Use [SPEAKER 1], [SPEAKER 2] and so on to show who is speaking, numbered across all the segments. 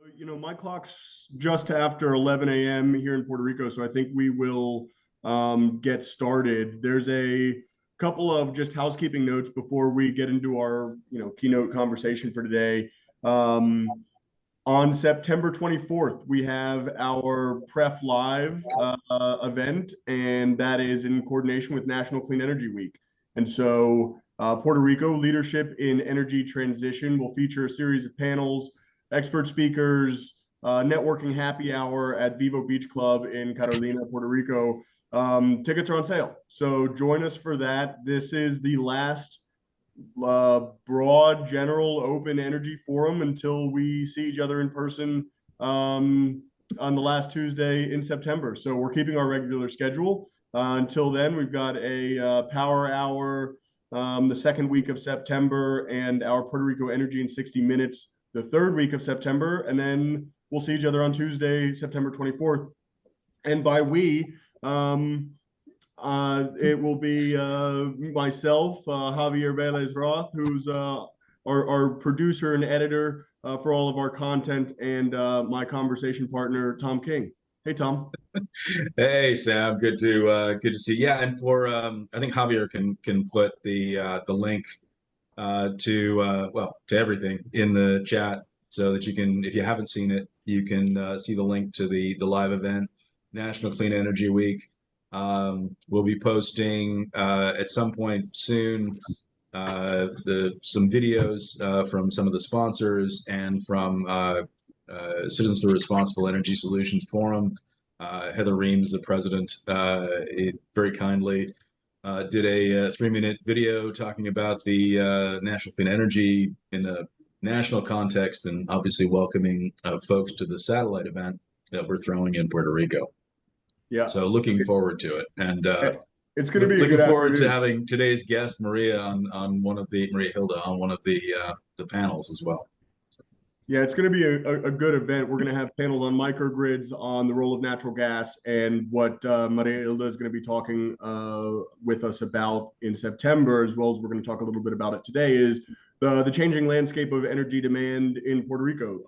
[SPEAKER 1] You know, my clock's just after 11 a.m. here in Puerto Rico, so I think we will get started. There's a couple of just housekeeping notes before we get into our, keynote conversation for today. Um, on September 24th, we have our PREF Live event, and that is in coordination with National Clean Energy Week. And so, Puerto Rico Leadership in Energy Transition will feature a series of panels, expert speakers, networking happy hour at Vivo Beach Club in Carolina, Puerto Rico. Tickets are on sale. So join us for that. This is the last broad, general, open energy forum until we see each other in person on the last Tuesday in September. So we're keeping our regular schedule. Until then, we've got a power hour the second week of September and our Puerto Rico Energy in 60 Minutes the third week of September. And then we'll see each other on Tuesday, September 24th. And by we, it will be myself, Javier Velez Roth, who's our producer and editor for all of our content, and my conversation partner, Tom King. Hey, Tom.
[SPEAKER 2] Hey Sam, good to see you. Yeah, and for I think Javier can put the link to everything in the chat so that you can, if you haven't seen it, you can see the link to the live event, National Clean Energy Week. We'll be posting at some point soon some videos from some of the sponsors and from Citizens for Responsible Energy Solutions Forum. Heather Reams, the president, very kindly did a 3-minute video talking about the National Clean Energy in a national context, and obviously welcoming folks to the satellite event that we're throwing in Puerto Rico.
[SPEAKER 1] Yeah.
[SPEAKER 2] So looking forward to it, and
[SPEAKER 1] it's going to be
[SPEAKER 2] looking forward
[SPEAKER 1] afternoon.
[SPEAKER 2] to having today's guest Maria Maria Hilda on one of the panels as well.
[SPEAKER 1] Yeah, it's going to be a good event. We're going to have panels on microgrids, on the role of natural gas, and what Maria Hilda is going to be talking with us about in September, as well as we're going to talk a little bit about it today, is the changing landscape of energy demand in Puerto Rico.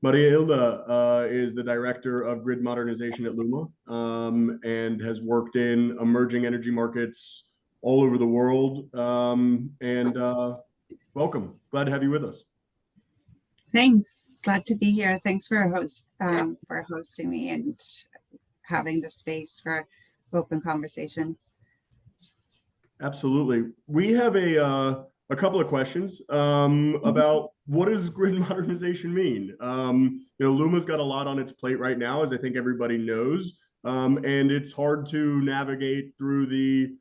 [SPEAKER 1] Maria Hilda is the director of Grid Modernization at LUMA, and has worked in emerging energy markets all over the world. Welcome. Glad to have you with us.
[SPEAKER 3] Thanks. Glad to be here. Thanks for hosting me and having the space for open conversation.
[SPEAKER 1] Absolutely. We have a couple of questions about what does grid modernization mean? LUMA's got a lot on its plate right now, as I think everybody knows, and it's hard to navigate through the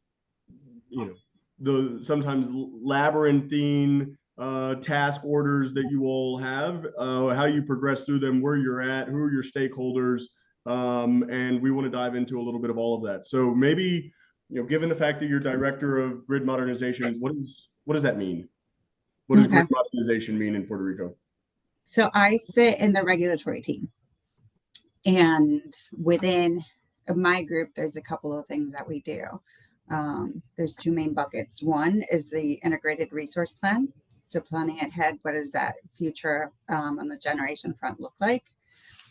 [SPEAKER 1] sometimes labyrinthine task orders that you all have, how you progress through them, where you're at, who are your stakeholders, and we want to dive into a little bit of all of that. So maybe, given the fact that you're director of grid modernization, what does that mean? What does grid modernization mean in Puerto Rico?
[SPEAKER 3] So I sit in the regulatory team, and within my group, there's a couple of things that we do. There's two main buckets. One is the integrated resource plan. So planning ahead, what does that future on the generation front look like?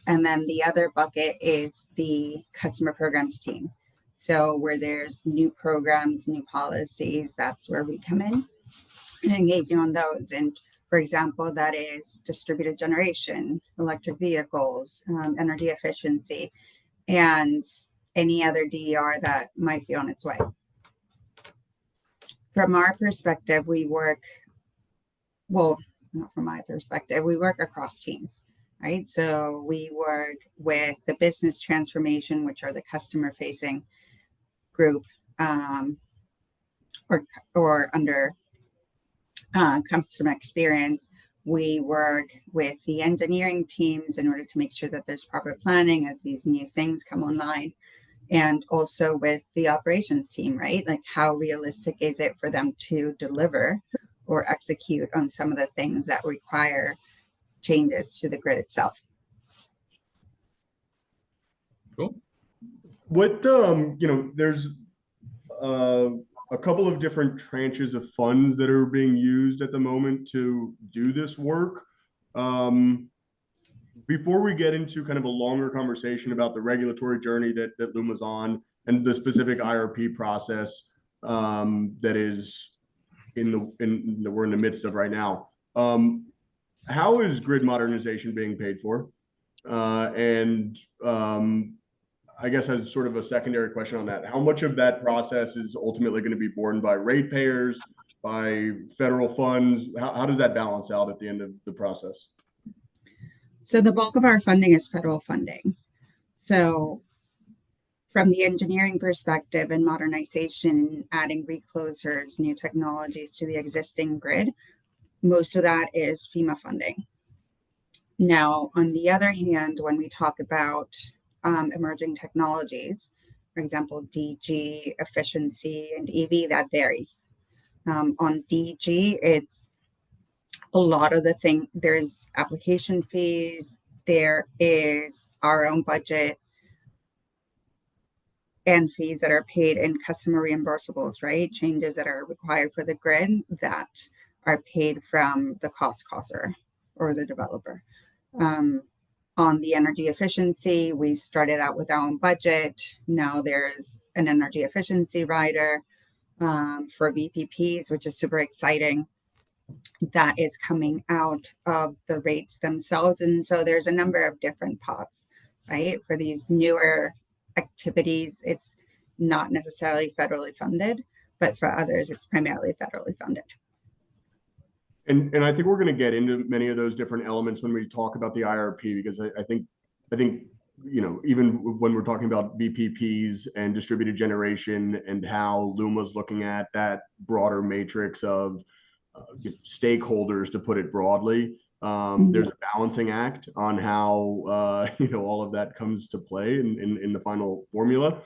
[SPEAKER 3] And then the other bucket is the customer programs team. So where there's new programs, new policies, that's where we come in and engaging on those. And for example, that is distributed generation, electric vehicles, energy efficiency, and any other DER that might be on its way. From our perspective, we work, well, not from my perspective, we work across teams, right? So we work with the business transformation, which are the customer facing group, or under customer experience. We work with the engineering teams in order to make sure that there's proper planning as these new things come online. And also with the operations team, right? Like how realistic is it for them to deliver or execute on some of the things that require changes to the grid itself.
[SPEAKER 2] Cool.
[SPEAKER 1] What, there's a couple of different tranches of funds that are being used at the moment to do this work. before we get into kind of a longer conversation about the regulatory journey that LUMA's on and the specific IRP process that is we're in the midst of right now, how is grid modernization being paid for? And I guess as sort of a secondary question on that, how much of that process is ultimately going to be borne by ratepayers, by federal funds? How does that balance out at the end of the process?
[SPEAKER 3] So the bulk of our funding is federal funding. So from the engineering perspective and modernization, adding reclosers, new technologies to the existing grid, most of that is FEMA funding. Now, on the other hand, when we talk about emerging technologies, for example, DG, efficiency, and EV, that varies. On DG, it's a lot of the thing. There's application fees, there is our own budget, and fees that are paid in customer reimbursables, right? Changes that are required for the grid that are paid from the cost causer or the developer. On the energy efficiency, we started out with our own budget. Now there's an energy efficiency rider for VPPs, which is super exciting. That is coming out of the rates themselves. And so there's a number of different pots, right? For these newer activities, it's not necessarily federally funded, but for others, it's primarily federally funded.
[SPEAKER 1] And I think we're going to get into many of those different elements when we talk about the IRP, because I think even when we're talking about VPPs and distributed generation and how LUMA's looking at that broader matrix of stakeholders, to put it broadly, there's a balancing act on how all of that comes to play in the final formula.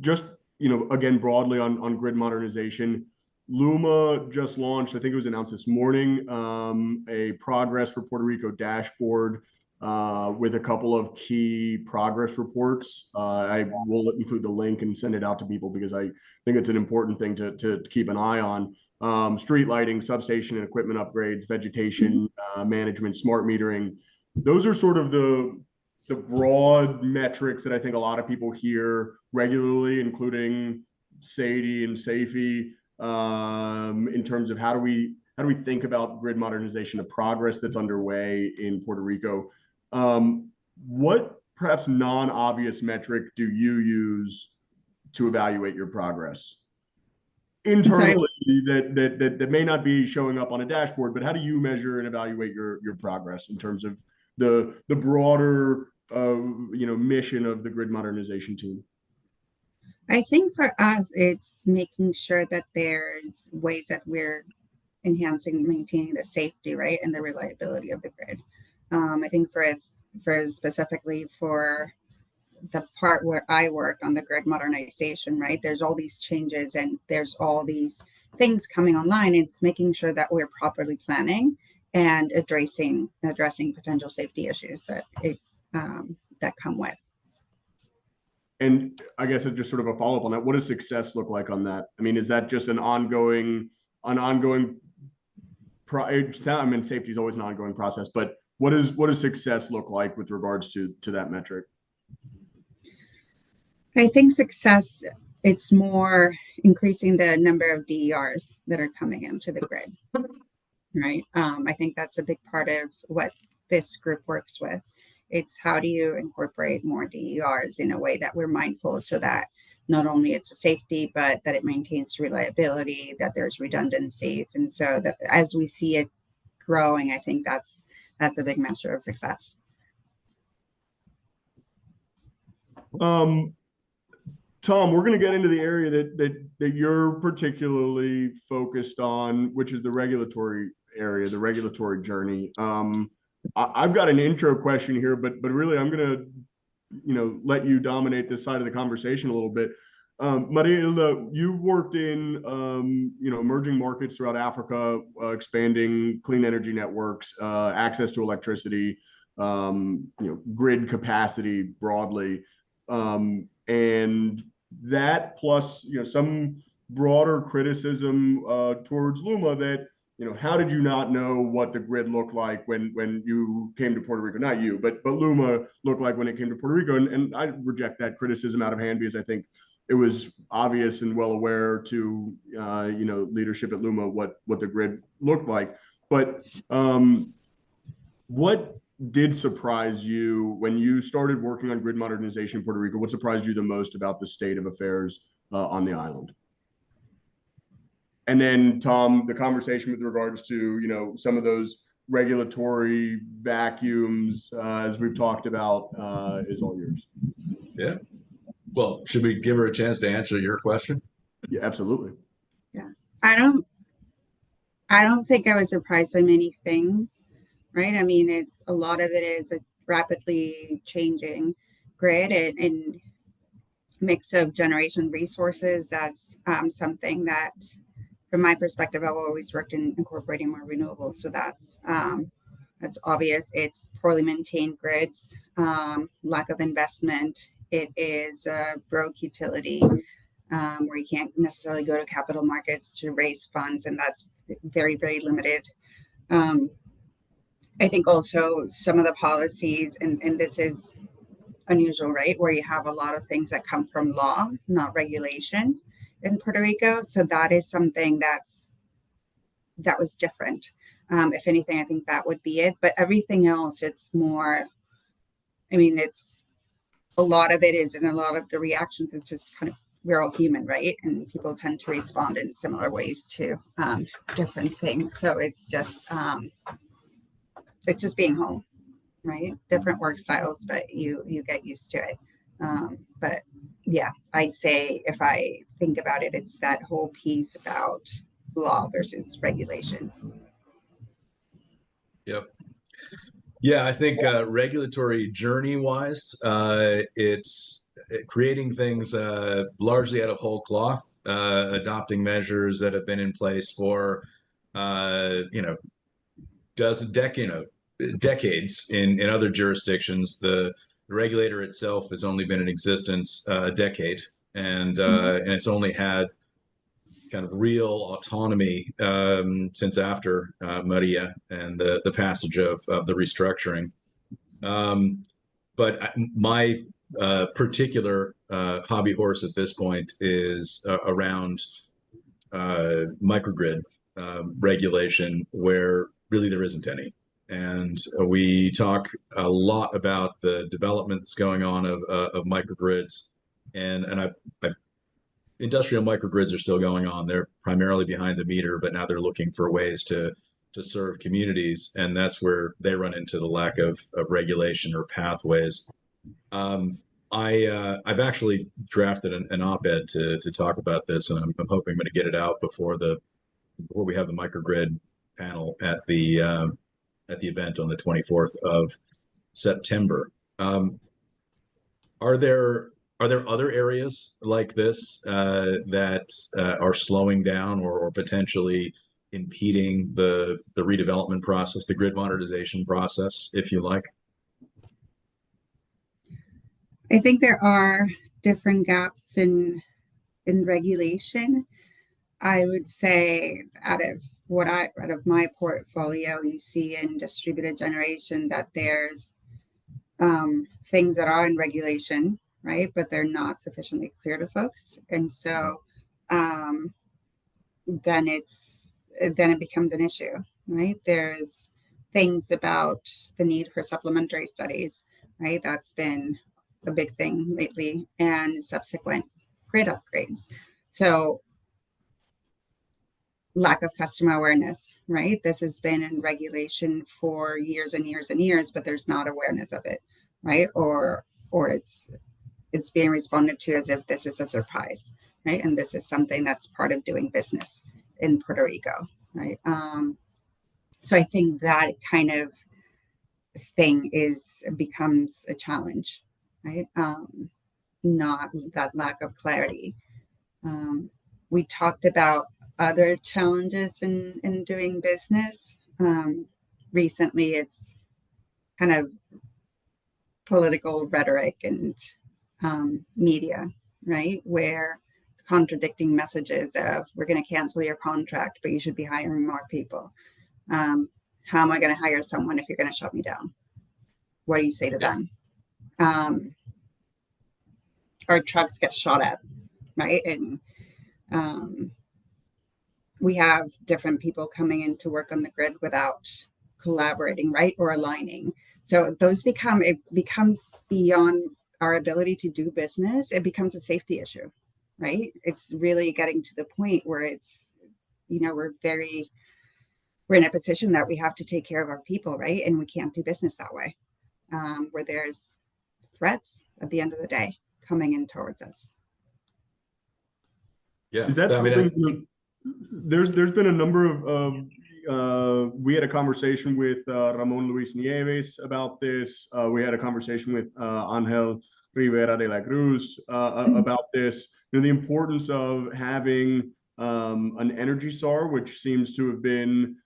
[SPEAKER 1] Just again, broadly on grid modernization, LUMA just launched, I think it was announced this morning, a progress for Puerto Rico dashboard with a couple of key progress reports. I will include the link and send it out to people because I think it's an important thing to keep an eye on. Street lighting, substation and equipment upgrades, vegetation management, smart metering. Those are sort of the broad metrics that I think a lot of people hear regularly, including Sadie and Safi, in terms of how do we think about grid modernization, the progress that's underway in Puerto Rico. What perhaps non-obvious metric do you use to evaluate your progress internally that may not be showing up on a dashboard, but how do you measure and evaluate your progress in terms of the broader mission of the grid modernization team?
[SPEAKER 3] I think for us, it's making sure that there's ways that we're enhancing, maintaining the safety, right, and the reliability of the grid. I think for specifically for the part where I work on the grid modernization, right, there's all these changes and there's all these things coming online. It's making sure that we're properly planning and addressing potential safety issues that come with.
[SPEAKER 1] And I guess it's just sort of a follow-up on that. What does success look like on that? I mean, is that just an ongoing safety is always an ongoing process, but what does success look like with regards to that metric?
[SPEAKER 3] I think success, it's more increasing the number of DERs that are coming into the grid, right? I think that's a big part of what this group works with. It's how do you incorporate more DERs in a way that we're mindful so that not only it's a safety, but that it maintains reliability, that there's redundancies. And so that as we see it growing, I think that's a big measure of success.
[SPEAKER 1] Tom, we're going to get into the area that you're particularly focused on, which is the regulatory area, the regulatory journey. I've got an intro question here, but really I'm going to let you dominate this side of the conversation a little bit. María Hilda, you've worked in emerging markets throughout Africa, expanding clean energy networks, access to electricity, grid capacity broadly, and that plus some broader criticism towards LUMA that how did you not know what the grid looked like when you came to Puerto Rico? Not you, but LUMA looked like when it came to Puerto Rico. And I reject that criticism out of hand because I think it was obvious and well aware to leadership at LUMA what the grid looked like. But what did surprise you when you started working on grid modernization in Puerto Rico? What surprised you the most about the state of affairs on the island? And then, Tom, the conversation with regards to, some of those regulatory vacuums, as we've talked about, is all yours.
[SPEAKER 2] Yeah. Well, should we give her a chance to answer your question?
[SPEAKER 1] Yeah, absolutely.
[SPEAKER 3] Yeah. I don't think I was surprised by many things, right? I mean, a lot of it is a rapidly changing grid and mix of generation resources. That's something that, from my perspective, I've always worked in incorporating more renewables. So that's obvious. It's poorly maintained grids, lack of investment. It is a broke utility where you can't necessarily go to capital markets to raise funds, and that's very, very limited. I think also some of the policies, and this is unusual, right? Where you have a lot of things that come from law, not regulation in Puerto Rico. So that is something that was different. If anything, I think that would be it. But everything else, it's more, I mean, it's a lot of it is in a lot of the reactions, it's just kind of, we're all human, right? And people tend to respond in similar ways to different things. So it's just being home, right? Different work styles, but you get used to it. But yeah, I'd say if I think about it, it's that whole piece about law versus regulation.
[SPEAKER 2] Yep. Yeah, I think regulatory journey-wise, it's creating things largely out of whole cloth, adopting measures that have been in place for, decades in other jurisdictions. The regulator itself has only been in existence a decade, and it's only had kind of real autonomy since after Maria and the passage of the restructuring. But my particular hobby horse at this point is around microgrid regulation, where really there isn't any. And we talk a lot about the development that's going on of microgrids, and industrial microgrids are still going on. They're primarily behind the meter, but now they're looking for ways to serve communities, and that's where they run into the lack of regulation or pathways. I've actually drafted an op-ed to talk about this, and I'm hoping I'm going to get it out before we have the microgrid panel at the event on the 24th of September. Are there other areas like this that are slowing down or potentially impeding the redevelopment process, the grid modernization process, if you like?
[SPEAKER 3] I think there are different gaps in regulation. I would say out of my portfolio, you see in distributed generation that there's things that are in regulation, right? But they're not sufficiently clear to folks. And so then it becomes an issue, right? There's things about the need for supplementary studies, right? That's been a big thing lately, and subsequent grid upgrades. So lack of customer awareness, right? This has been in regulation for years and years and years, but there's not awareness of it, right? Or it's being responded to as if this is a surprise, right? And this is something that's part of doing business in Puerto Rico, right? So I think that kind of thing becomes a challenge, right? Not that lack of clarity. We talked about other challenges in doing business. Recently, it's kind of political rhetoric and media, right? Where it's contradicting messages of we're going to cancel your contract, but you should be hiring more people. How am I going to hire someone if you're going to shut me down? What do you say to them? Our trucks get shot at, right? And we have different people coming in to work on the grid without collaborating, right? Or aligning. So it becomes beyond our ability to do business. It becomes a safety issue, right? It's really getting to the point where it's, we're in a position that we have to take care of our people, right? And we can't do business that way, where there's threats at the end of the day coming in towards us.
[SPEAKER 2] Yeah.
[SPEAKER 1] Is that something? There's been a number of we had a conversation with Ramon Luis Nieves about this. We had a conversation with Ángel Rivera de la Cruz about this. The importance of having an energy SAR, which seems to have been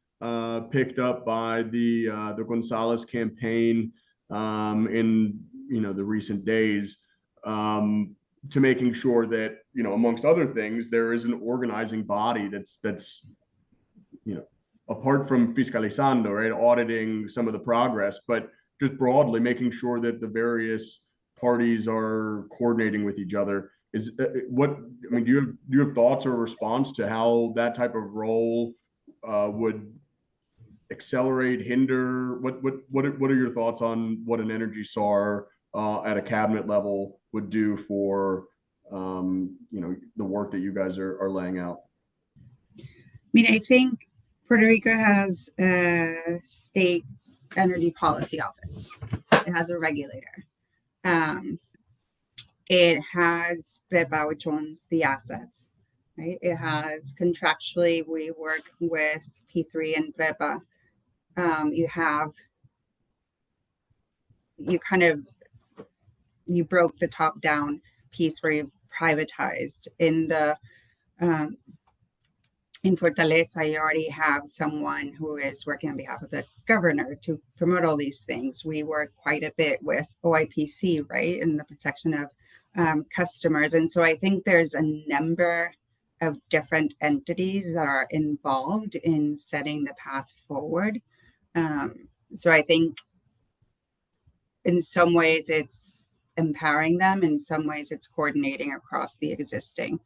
[SPEAKER 1] picked up by the Gonzalez campaign in the recent days, to making sure that amongst other things there is an organizing body that's apart from fiscalizando, right, auditing some of the progress, but just broadly making sure that the various parties are coordinating with each other. Do you have thoughts or response to how that type of role would accelerate, hinder? What are your thoughts on what an energy SAR at a cabinet level would do for the work that you guys are laying out?
[SPEAKER 3] I think Puerto Rico has a state energy policy office. It has a regulator. It has PREF, which owns the assets, right? It has contractually, we work with P3 and PREF. You broke the top down piece where you've privatized. In Fortaleza, you already have someone who is working on behalf of the governor to promote all these things. We work quite a bit with OIPC, right, in the protection of customers. And so I think there's a number of different entities that are involved in setting the path forward. So I think in some ways it's empowering them, in some ways it's coordinating across the existing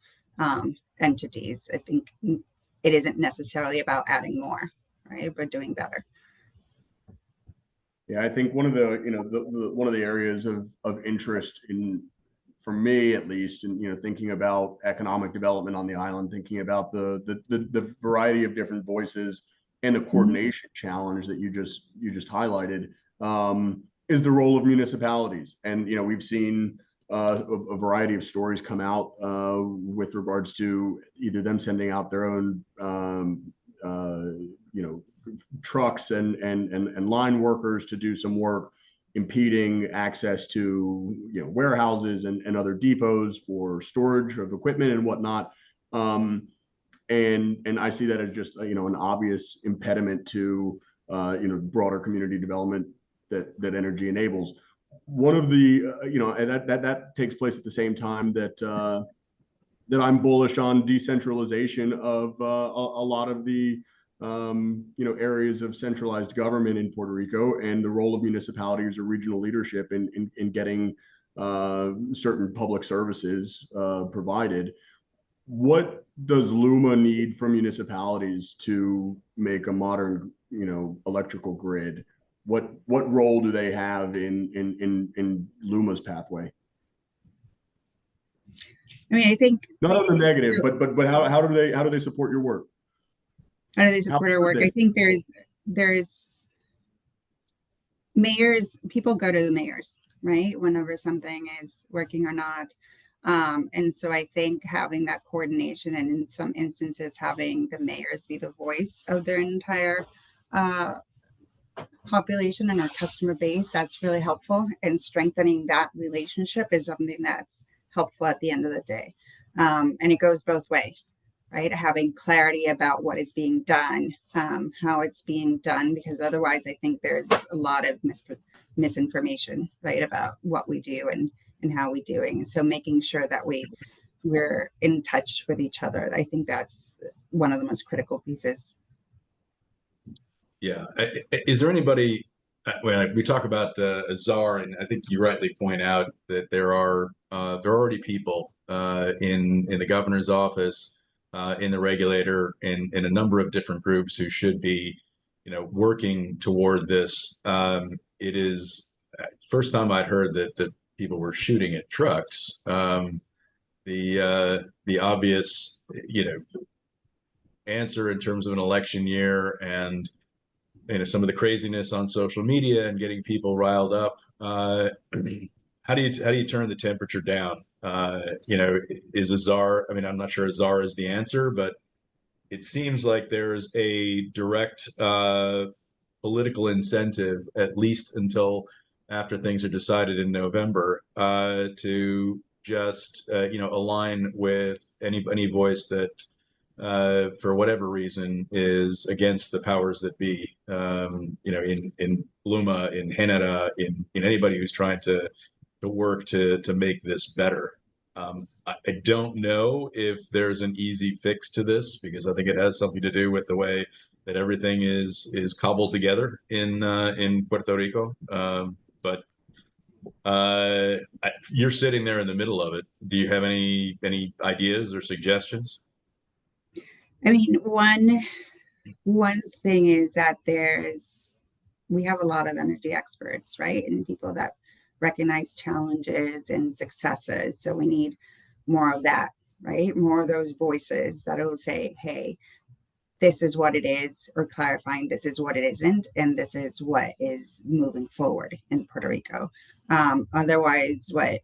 [SPEAKER 3] entities. I think it isn't necessarily about adding more, right, but doing better.
[SPEAKER 1] Yeah, I think one of the areas of interest for me at least, in thinking about economic development on the island, thinking about the variety of different voices and the coordination challenge that you just highlighted, is the role of municipalities. And we've seen a variety of stories come out with regards to either them sending out their own trucks and line workers to do some work, impeding access to warehouses and other depots for storage of equipment and whatnot. And I see that as just an obvious impediment to broader community development that energy enables. One of the and that takes place at the same time that I'm bullish on decentralization of a lot of the areas of centralized government in Puerto Rico, and the role of municipalities or regional leadership in getting certain public services provided. What does LUMA need from municipalities to make a modern electrical grid? What role do they have in LUMA's pathway?
[SPEAKER 3] I think
[SPEAKER 1] not on the negative, but how do they support your work?
[SPEAKER 3] How do they support our work? I think there's mayors, people go to the mayors, right, whenever something is working or not. And so I think having that coordination, and in some instances having the mayors be the voice of their entire population and our customer base, that's really helpful. And strengthening that relationship is something that's helpful at the end of the day. And it goes both ways, right? Having clarity about what is being done, how it's being done, because otherwise I think there's a lot of misinformation, right, about what we do and how we doing. So making sure that we we're in touch with each other. I think that's one of the most critical pieces.
[SPEAKER 2] Yeah. Is there anybody, when we talk about a czar, and I think you rightly point out that there are already people in the governor's office, in the regulator, in a number of different groups who should be, working toward this. It is first time I'd heard that people were shooting at trucks. The obvious, answer in terms of an election year and some of the craziness on social media and getting people riled up. How do you turn the temperature down? Is a czar? I mean, I'm not sure a czar is the answer, but it seems like there's a direct political incentive, at least until after things are decided in November, to just align with any voice that for whatever reason is against the powers that be, in LUMA, in Henera, in anybody who's trying to work to make this better. I don't know if there's an easy fix to this, because I think it has something to do with the way that everything is cobbled together in Puerto Rico. But you're sitting there in the middle of it. Do you have any ideas or suggestions?
[SPEAKER 3] I mean, one thing is that we have a lot of energy experts, right? And people that recognize challenges and successes. So we need more of that, right? More of those voices that will say, hey, this is what it is, or clarifying this is what it isn't, and this is what is moving forward in Puerto Rico. Otherwise, what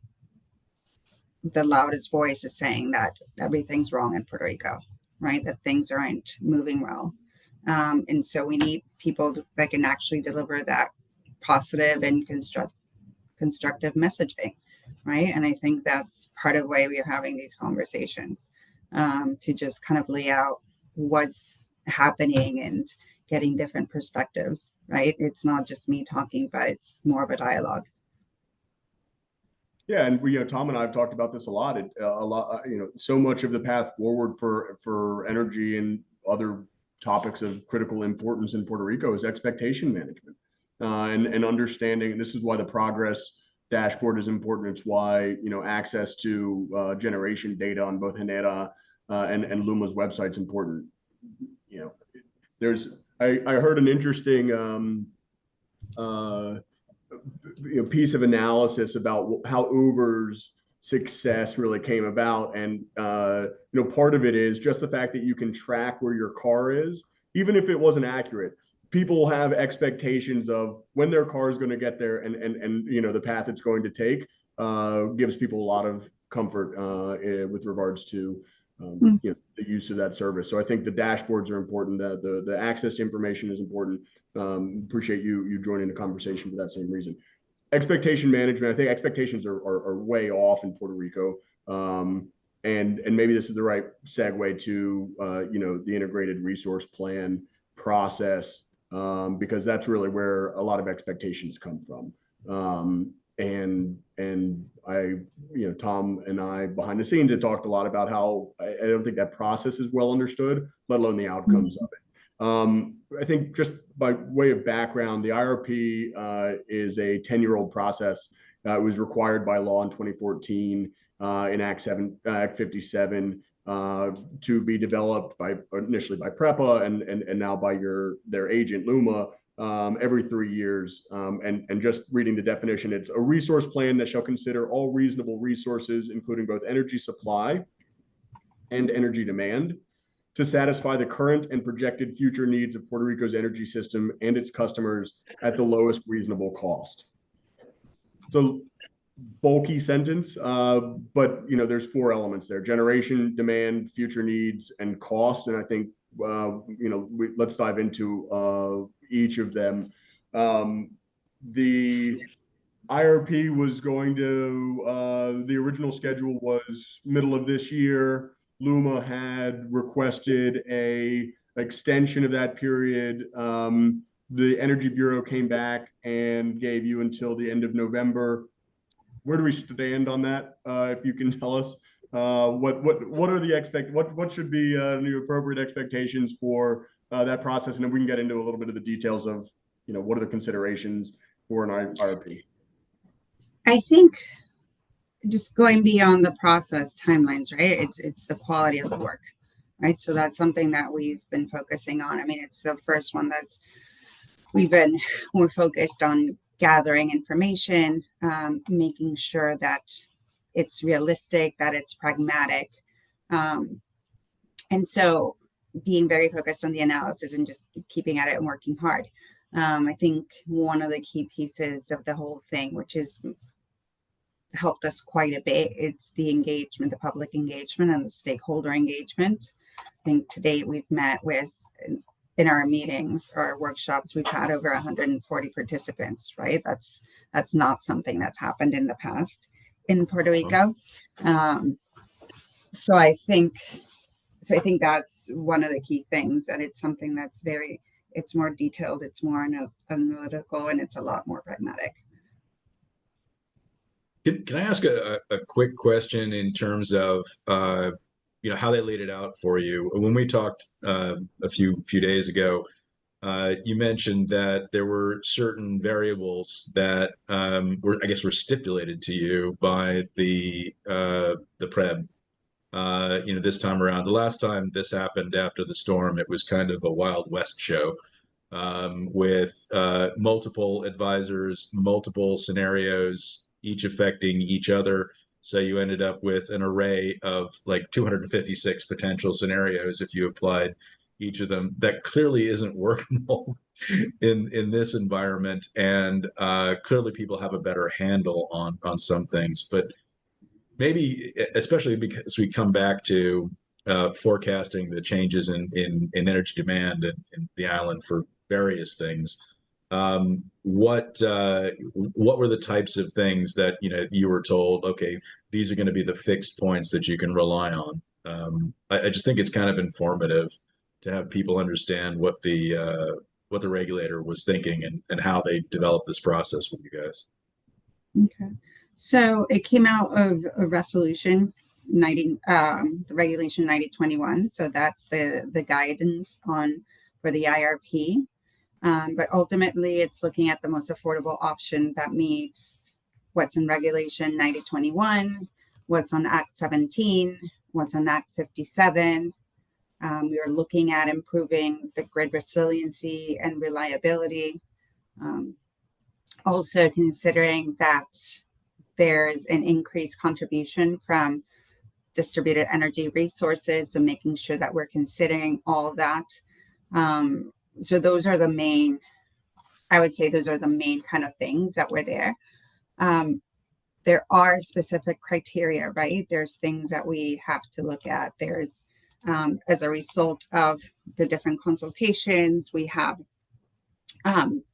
[SPEAKER 3] the loudest voice is saying that everything's wrong in Puerto Rico, right? That things aren't moving well. And so we need people that can actually deliver that positive and constructive messaging, right? And I think that's part of why we are having these conversations, to just kind of lay out what's happening and getting different perspectives, right? It's not just me talking, but it's more of a dialogue.
[SPEAKER 1] Yeah, and Tom and I have talked about this a lot. So much of the path forward for energy and other topics of critical importance in Puerto Rico is expectation management, and understanding. And this is why the progress dashboard is important. It's why access to generation data on both Henera and LUMA's website is important. I heard an interesting piece of analysis about how Uber's success really came about, and part of it is just the fact that you can track where your car is, even if it wasn't accurate. People have expectations of when their car is going to get there, and the path it's going to take gives people a lot of comfort with regards to the use of that service. So I think the dashboards are important. The access to information is important. Appreciate you joining the conversation for that same reason. Expectation management. I think expectations are way off in Puerto Rico, and maybe this is the right segue to the integrated resource plan process, because that's really where a lot of expectations come from. And I, Tom and I behind the scenes had talked a lot about how I don't think that process is well understood, let alone the outcomes of it. I think just by way of background, the IRP is a 10-year-old process. It was required by law in 2014 in Act 57 to be developed initially by PREPA and now by their agent LUMA every 3 years. And just reading the definition, it's a resource plan that shall consider all reasonable resources, including both energy supply and energy demand, to satisfy the current and projected future needs of Puerto Rico's energy system and its customers at the lowest reasonable cost. So bulky sentence, but there's 4 elements there: generation, demand, future needs, and cost. And I think let's dive into each of them. The IRP was going to, the original schedule was middle of this year. LUMA had requested a extension of that period. The Energy Bureau came back and gave you until the end of November. Where do we stand on that? If you can tell us, what are the what should be the appropriate expectations for that process, and then we can get into a little bit of the details of what are the considerations for an IRP.
[SPEAKER 3] I think just going beyond the process timelines, right? It's the quality of the work, right? So that's something that we've been focusing on. I mean, it's the first one that's we're focused on gathering information, making sure that it's realistic, that it's pragmatic. And so being very focused on the analysis and just keeping at it and working hard. I think one of the key pieces of the whole thing, which has helped us quite a bit, it's the engagement, the public engagement and the stakeholder engagement. I think to date we've met with, in our meetings or our workshops, we've had over 140 participants, right? That's not something that's happened in the past in Puerto Rico. So I think that's one of the key things, that it's something that's it's more detailed, it's more analytical, and it's a lot more pragmatic.
[SPEAKER 2] Can I ask a quick question in terms of how they laid it out for you? When we talked a few days ago, you mentioned that there were certain variables that were stipulated to you by the PREF. This time around. The last time this happened after the storm, it was kind of a Wild West show with multiple advisors, multiple scenarios, each affecting each other. So you ended up with an array of like 256 potential scenarios if you applied each of them. That clearly isn't workable in this environment, and clearly people have a better handle on some things. But maybe, especially because we come back to forecasting the changes in energy demand in the island for various things. What were the types of things that you were told, okay, these are going to be the fixed points that you can rely on? I just think it's kind of informative to have people understand what the regulator was thinking and how they developed this process with you guys.
[SPEAKER 3] Okay. So it came out of a resolution 90, the regulation 9021. So that's the guidance for the IRP. But ultimately, it's looking at the most affordable option that meets what's in regulation 9021, what's on Act 17, what's on Act 57. We are looking at improving the grid resiliency and reliability. Also considering that there's an increased contribution from distributed energy resources, so making sure that we're considering all of that. So those are the main, I would say those are the main kind of things that were there. There are specific criteria, right? There's things that we have to look at. There's, as a result of the different consultations, we have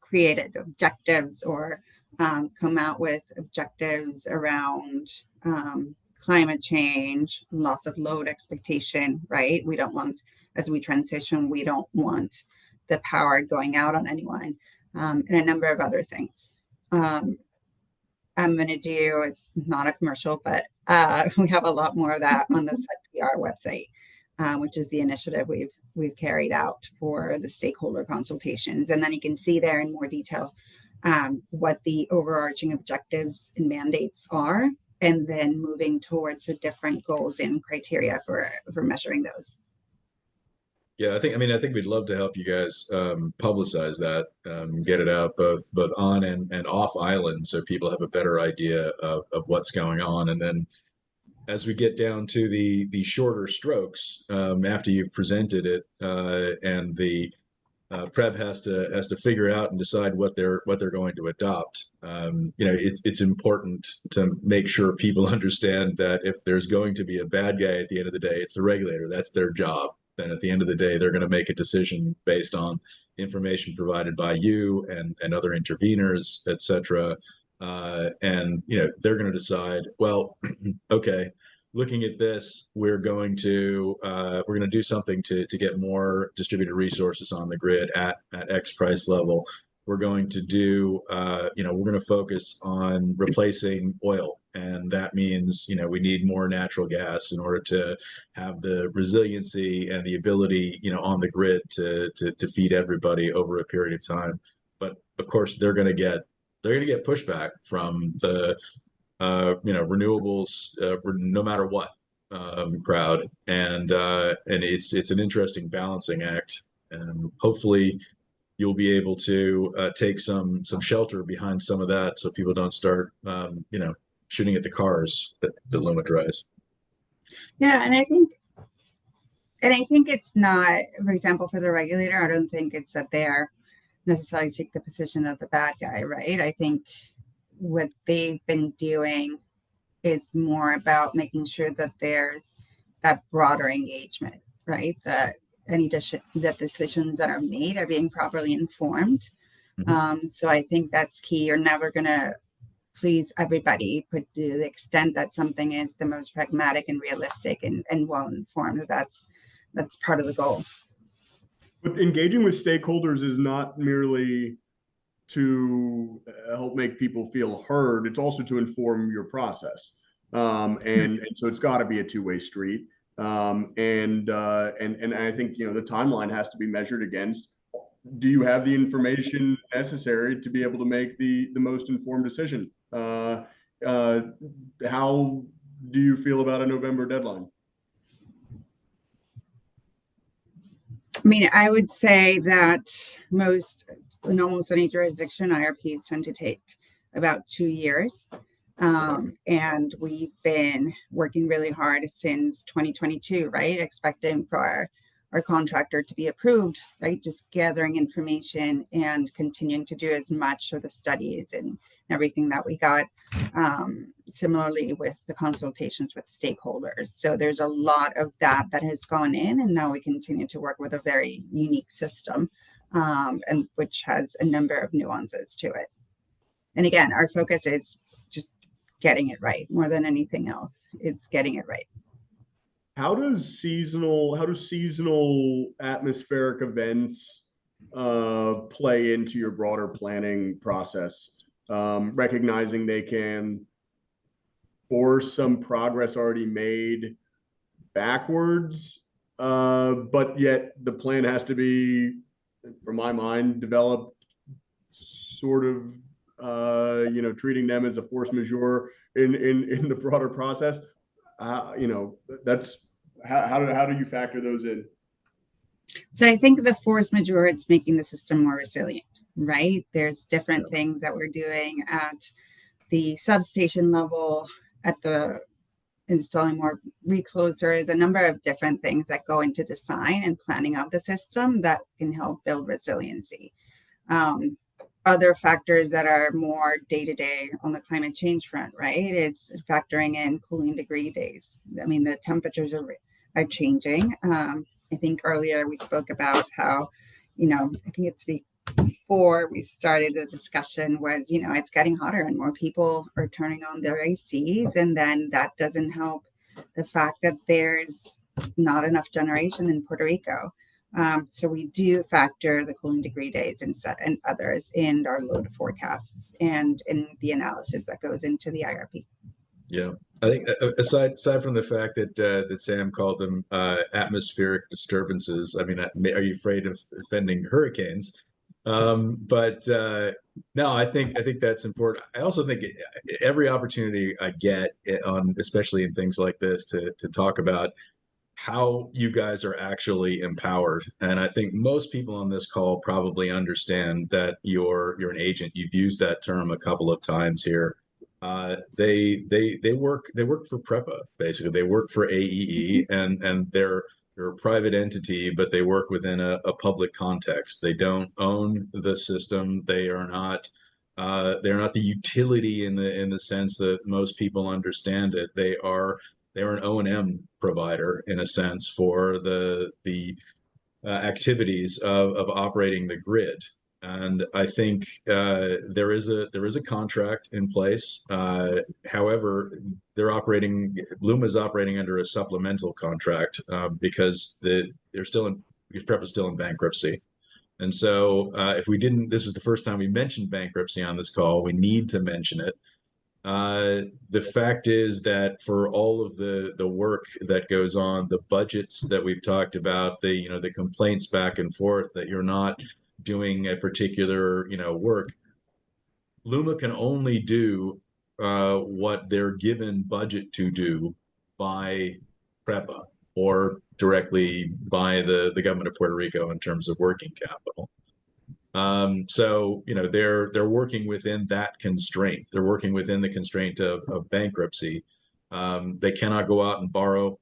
[SPEAKER 3] created objectives or come out with objectives around climate change, loss of load expectation, right? We don't want, as we transition, we don't want the power going out on anyone, and a number of other things. I'm going to do, it's not a commercial, but we have a lot more of that on the SETPR website, which is the initiative we've carried out for the stakeholder consultations. And then you can see there in more detail what the overarching objectives and mandates are, and then moving towards the different goals and criteria for measuring those.
[SPEAKER 2] Yeah, I think we'd love to help you guys publicize that, get it out both on and off island, so people have a better idea of what's going on. And then as we get down to the shorter strokes, after you've presented it, and the PREF has to figure out and decide what they're going to adopt. It's important to make sure people understand that if there's going to be a bad guy at the end of the day, it's the regulator. That's their job. Then at the end of the day, they're going to make a decision based on information provided by you and other interveners, et cetera. And they're going to decide, well, okay, looking at this, we're going to do something to get more distributed resources on the grid at X price level. We're going to do, we're going to focus on replacing oil And that means, you know, we need more natural gas in order to have the resiliency and the ability, you know, on the grid to feed everybody over a period of time. But of course, they're going to get pushback from the you know, renewables, no matter what, crowd, and it's an interesting balancing act, and hopefully you'll be able to take some shelter behind some of that, so people don't start you know, shooting at the cars that the LUMA drives.
[SPEAKER 3] Yeah, and I think it's not, for example, for the regulator, I don't think it's that they're necessarily take the position of the bad guy, right? I think what they've been doing is more about making sure that there's that broader engagement, right? That that decisions that are made are being properly informed. So I think that's key. You're never going to please everybody, but to the extent that something is the most pragmatic and realistic and well informed, that's part of the goal.
[SPEAKER 1] But engaging with stakeholders is not merely to help make people feel heard, it's also to inform your process. And so it's got to be a two-way street. And I think, you know, the timeline has to be measured against, do you have the information necessary to be able to make the most informed decision? How do you feel about a November deadline?
[SPEAKER 3] I mean, I would say that in almost any jurisdiction, IRPs tend to take about 2 years. And we've been working really hard since 2022, right? Expecting for our contractor to be approved, right? Just gathering information and continuing to do as much of the studies and everything that we got. Similarly with the consultations with stakeholders. So there's a lot of that has gone in, and now we continue to work with a very unique system, and which has a number of nuances to it. And again, our focus is just getting it right more than anything else. It's getting it right.
[SPEAKER 1] How do seasonal atmospheric events play into your broader planning process? Recognizing they can force some progress already made backwards, but yet the plan has to be, from my mind, developed sort of, you know, treating them as a force majeure in the broader process. You know, that's how do you factor those in?
[SPEAKER 3] So I think the force majeure, it's making the system more resilient, right? There's different things that we're doing at the substation level, at the installing more reclosers, a number of different things that go into design and planning of the system that can help build resiliency. Other factors that are more day-to-day on the climate change front, right? It's factoring in cooling degree days. I mean, the temperatures are changing. I think earlier we spoke about how, you know, I think it's before we started the discussion was, you know, it's getting hotter and more people are turning on their ACs, and then that doesn't help the fact that there's not enough generation in Puerto Rico. So we do factor the cooling degree days and others in our load forecasts and in the analysis that goes into the IRP.
[SPEAKER 2] Yeah, I think aside from the fact that that Sam called them atmospheric disturbances, I mean, are you afraid of offending hurricanes? But no, I think that's important. I also think every opportunity I get on, especially in things like this, to talk about how you guys are actually empowered. And I think most people on this call probably understand that you're an agent. You've used that term a couple of times here. They work for PREPA, basically. They work for AEE, and they're a private entity, but they work within a public context. They don't own the system. They're not the utility in the sense that most people understand it. They're an O&M provider in a sense for the activities of operating the grid. And I think there is a contract in place. However, LUMA's operating under a supplemental contract because PREF is still in bankruptcy. And so if we didn't, this is the first time we mentioned bankruptcy on this call. We need to mention it. The fact is that for all of the work that goes on, the budgets that we've talked about, the complaints back and forth that you're not doing a particular work, LUMA can only do what they're given budget to do by PREPA or directly by the government of Puerto Rico in terms of working capital. So they're working within that constraint. They're working within the constraint of bankruptcy. They cannot go out and borrow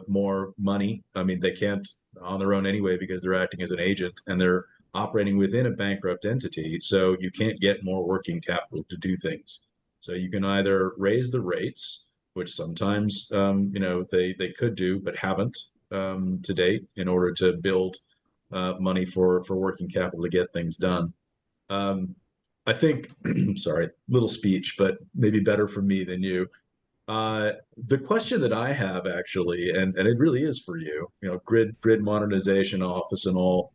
[SPEAKER 2] more money. I mean, they can't on their own anyway because they're acting as an agent and they're operating within a bankrupt entity. So you can't get more working capital to do things. So you can either raise the rates, which sometimes they could do but haven't to date in order to build money for working capital to get things done. I think, sorry, little speech, but maybe better for me than you. The question that I have actually, and it really is for you, grid modernization office and all,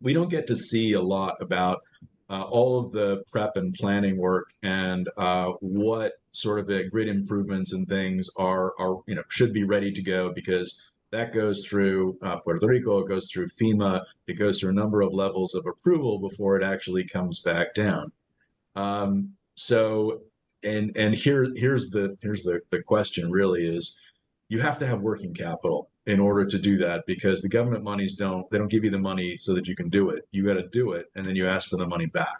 [SPEAKER 2] we don't get to see a lot about all of the prep and planning work and what sort of grid improvements and things are should be ready to go, because that goes through Puerto Rico, it goes through FEMA, it goes through a number of levels of approval before it actually comes back down. So here's the question really is, you have to have working capital in order to do that, because the government monies they don't give you the money so that you can do it. You got to do it, and then you ask for the money back.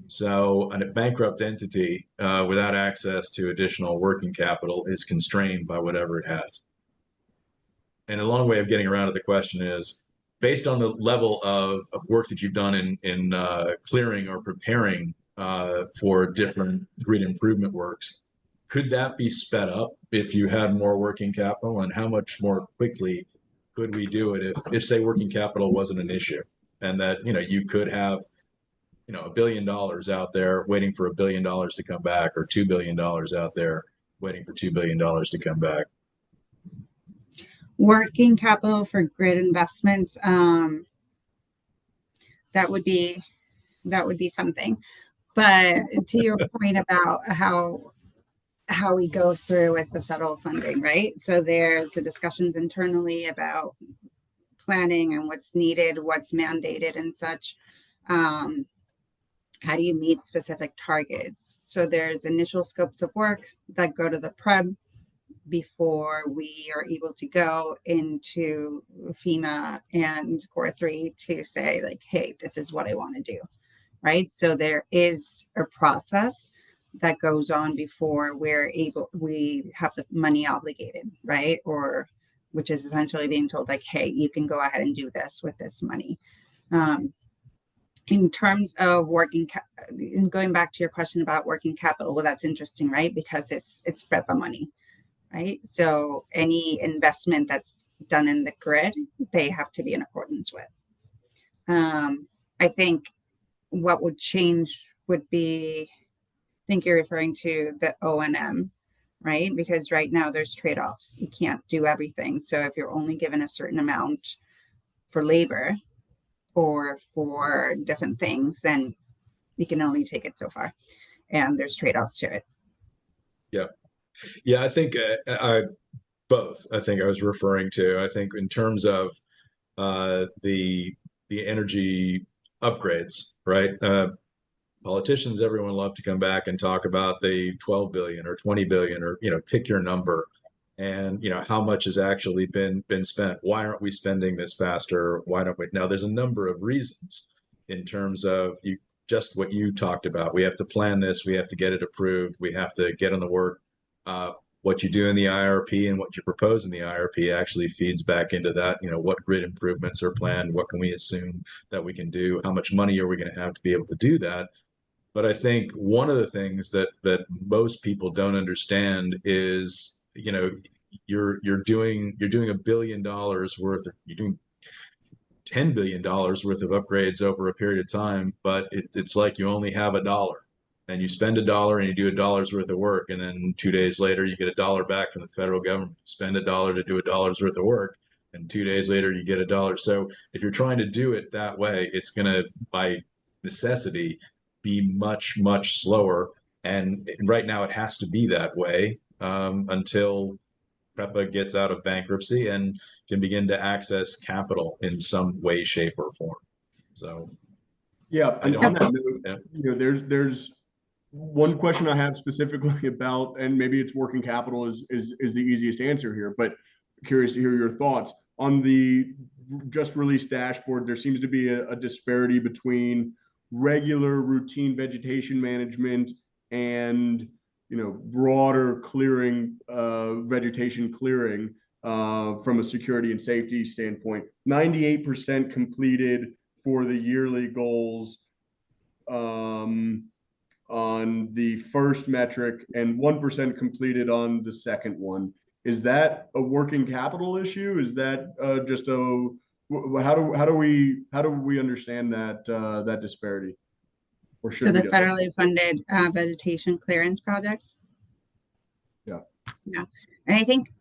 [SPEAKER 2] So a bankrupt entity without access to additional working capital is constrained by whatever it has. And a long way of getting around to the question is, based on the level of work that you've done in clearing or preparing for different grid improvement works, could that be sped up if you had more working capital? And how much more quickly could we do it if say working capital wasn't an issue, and that you could have $1 billion out there waiting for $1 billion to come back, or $2 billion out there waiting for $2 billion to come back?
[SPEAKER 3] Working capital for grid investments, that would be something. But to your point about how we go through with the federal funding, right? So there's the discussions internally about planning and what's needed, what's mandated and such. How do you meet specific targets? So there's initial scopes of work that go to the PREP before we are able to go into FEMA and Core 3 to say like, hey, this is what I want to do, right? So there is a process that goes on before we have the money obligated, right? Or which is essentially being told like, hey, you can go ahead and do this with this money. In terms of going back to your question about working capital, well, that's interesting, right? Because it's PREPA money, right? So any investment that's done in the grid, they have to be in accordance with. I think what would change would be, I think you're referring to the O&M, right? Because right now there's trade-offs. You can't do everything. So if you're only given a certain amount for labor or for different things, then you can only take it so far. And there's trade-offs to it.
[SPEAKER 2] Yeah. Yeah, I think both. I think I was referring to, I think in terms of the energy upgrades, right? Politicians, everyone love to come back and talk about the 12 billion or 20 billion, or pick your number, and how much has actually been spent. Why aren't we spending this faster? Why don't we? Now there's a number of reasons in terms of just what you talked about. We have to plan this, we have to get it approved, we have to get on the work. What you do in the IRP and what you propose in the IRP actually feeds back into that. What grid improvements are planned, what can we assume that we can do, how much money are we going to have to be able to do that? But I think one of the things that most people don't understand is, you're doing $1 billion worth of, you're doing $10 billion worth of upgrades over a period of time, but it's like you only have $1, and you spend $1 and you do $1's worth of work, and then 2 days later you get $1 back from the federal government. You spend $1 to do $1's worth of work, and 2 days later you get $1. So if you're trying to do it that way, it's going to, by necessity, be much, much slower And right now it has to be that way until PREPA gets out of bankruptcy and can begin to access capital in some way, shape, or form. So,
[SPEAKER 1] Yeah,
[SPEAKER 2] I
[SPEAKER 1] and
[SPEAKER 2] don't
[SPEAKER 1] on that
[SPEAKER 2] know.
[SPEAKER 1] note,
[SPEAKER 2] Yeah.
[SPEAKER 1] there's one question I have specifically about, and maybe it's working capital is the easiest answer here, but curious to hear your thoughts on the just released dashboard. There seems to be a disparity between regular routine vegetation management and broader clearing, vegetation clearing, from a security and safety standpoint. 98% completed for the yearly goals on the first metric and 1% completed on the second one. Is that a working capital issue? Is that just how do we understand that disparity? Or should
[SPEAKER 3] So the
[SPEAKER 1] we?
[SPEAKER 3] federally funded vegetation clearance projects.
[SPEAKER 1] Yeah.
[SPEAKER 3] Yeah. And I think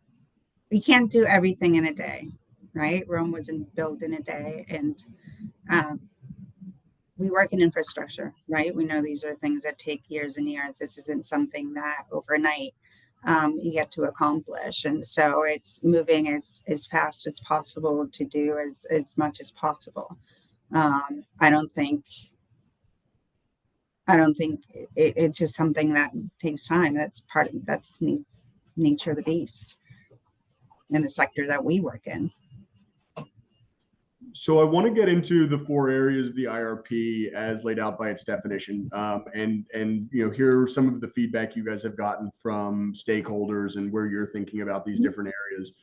[SPEAKER 3] we can't do everything in a day, right? Rome wasn't built in a day. And we work in infrastructure, right? We know these are things that take years and years. This isn't something that overnight you get to accomplish. And so it's moving as fast as possible to do as much as possible. I don't think it's just something that takes time. That's nature of the beast in the sector that we work in.
[SPEAKER 1] So I want to get into the 4 areas of the IRP as laid out by its definition, and hear some of the feedback you guys have gotten from stakeholders and where you're thinking about these different areas.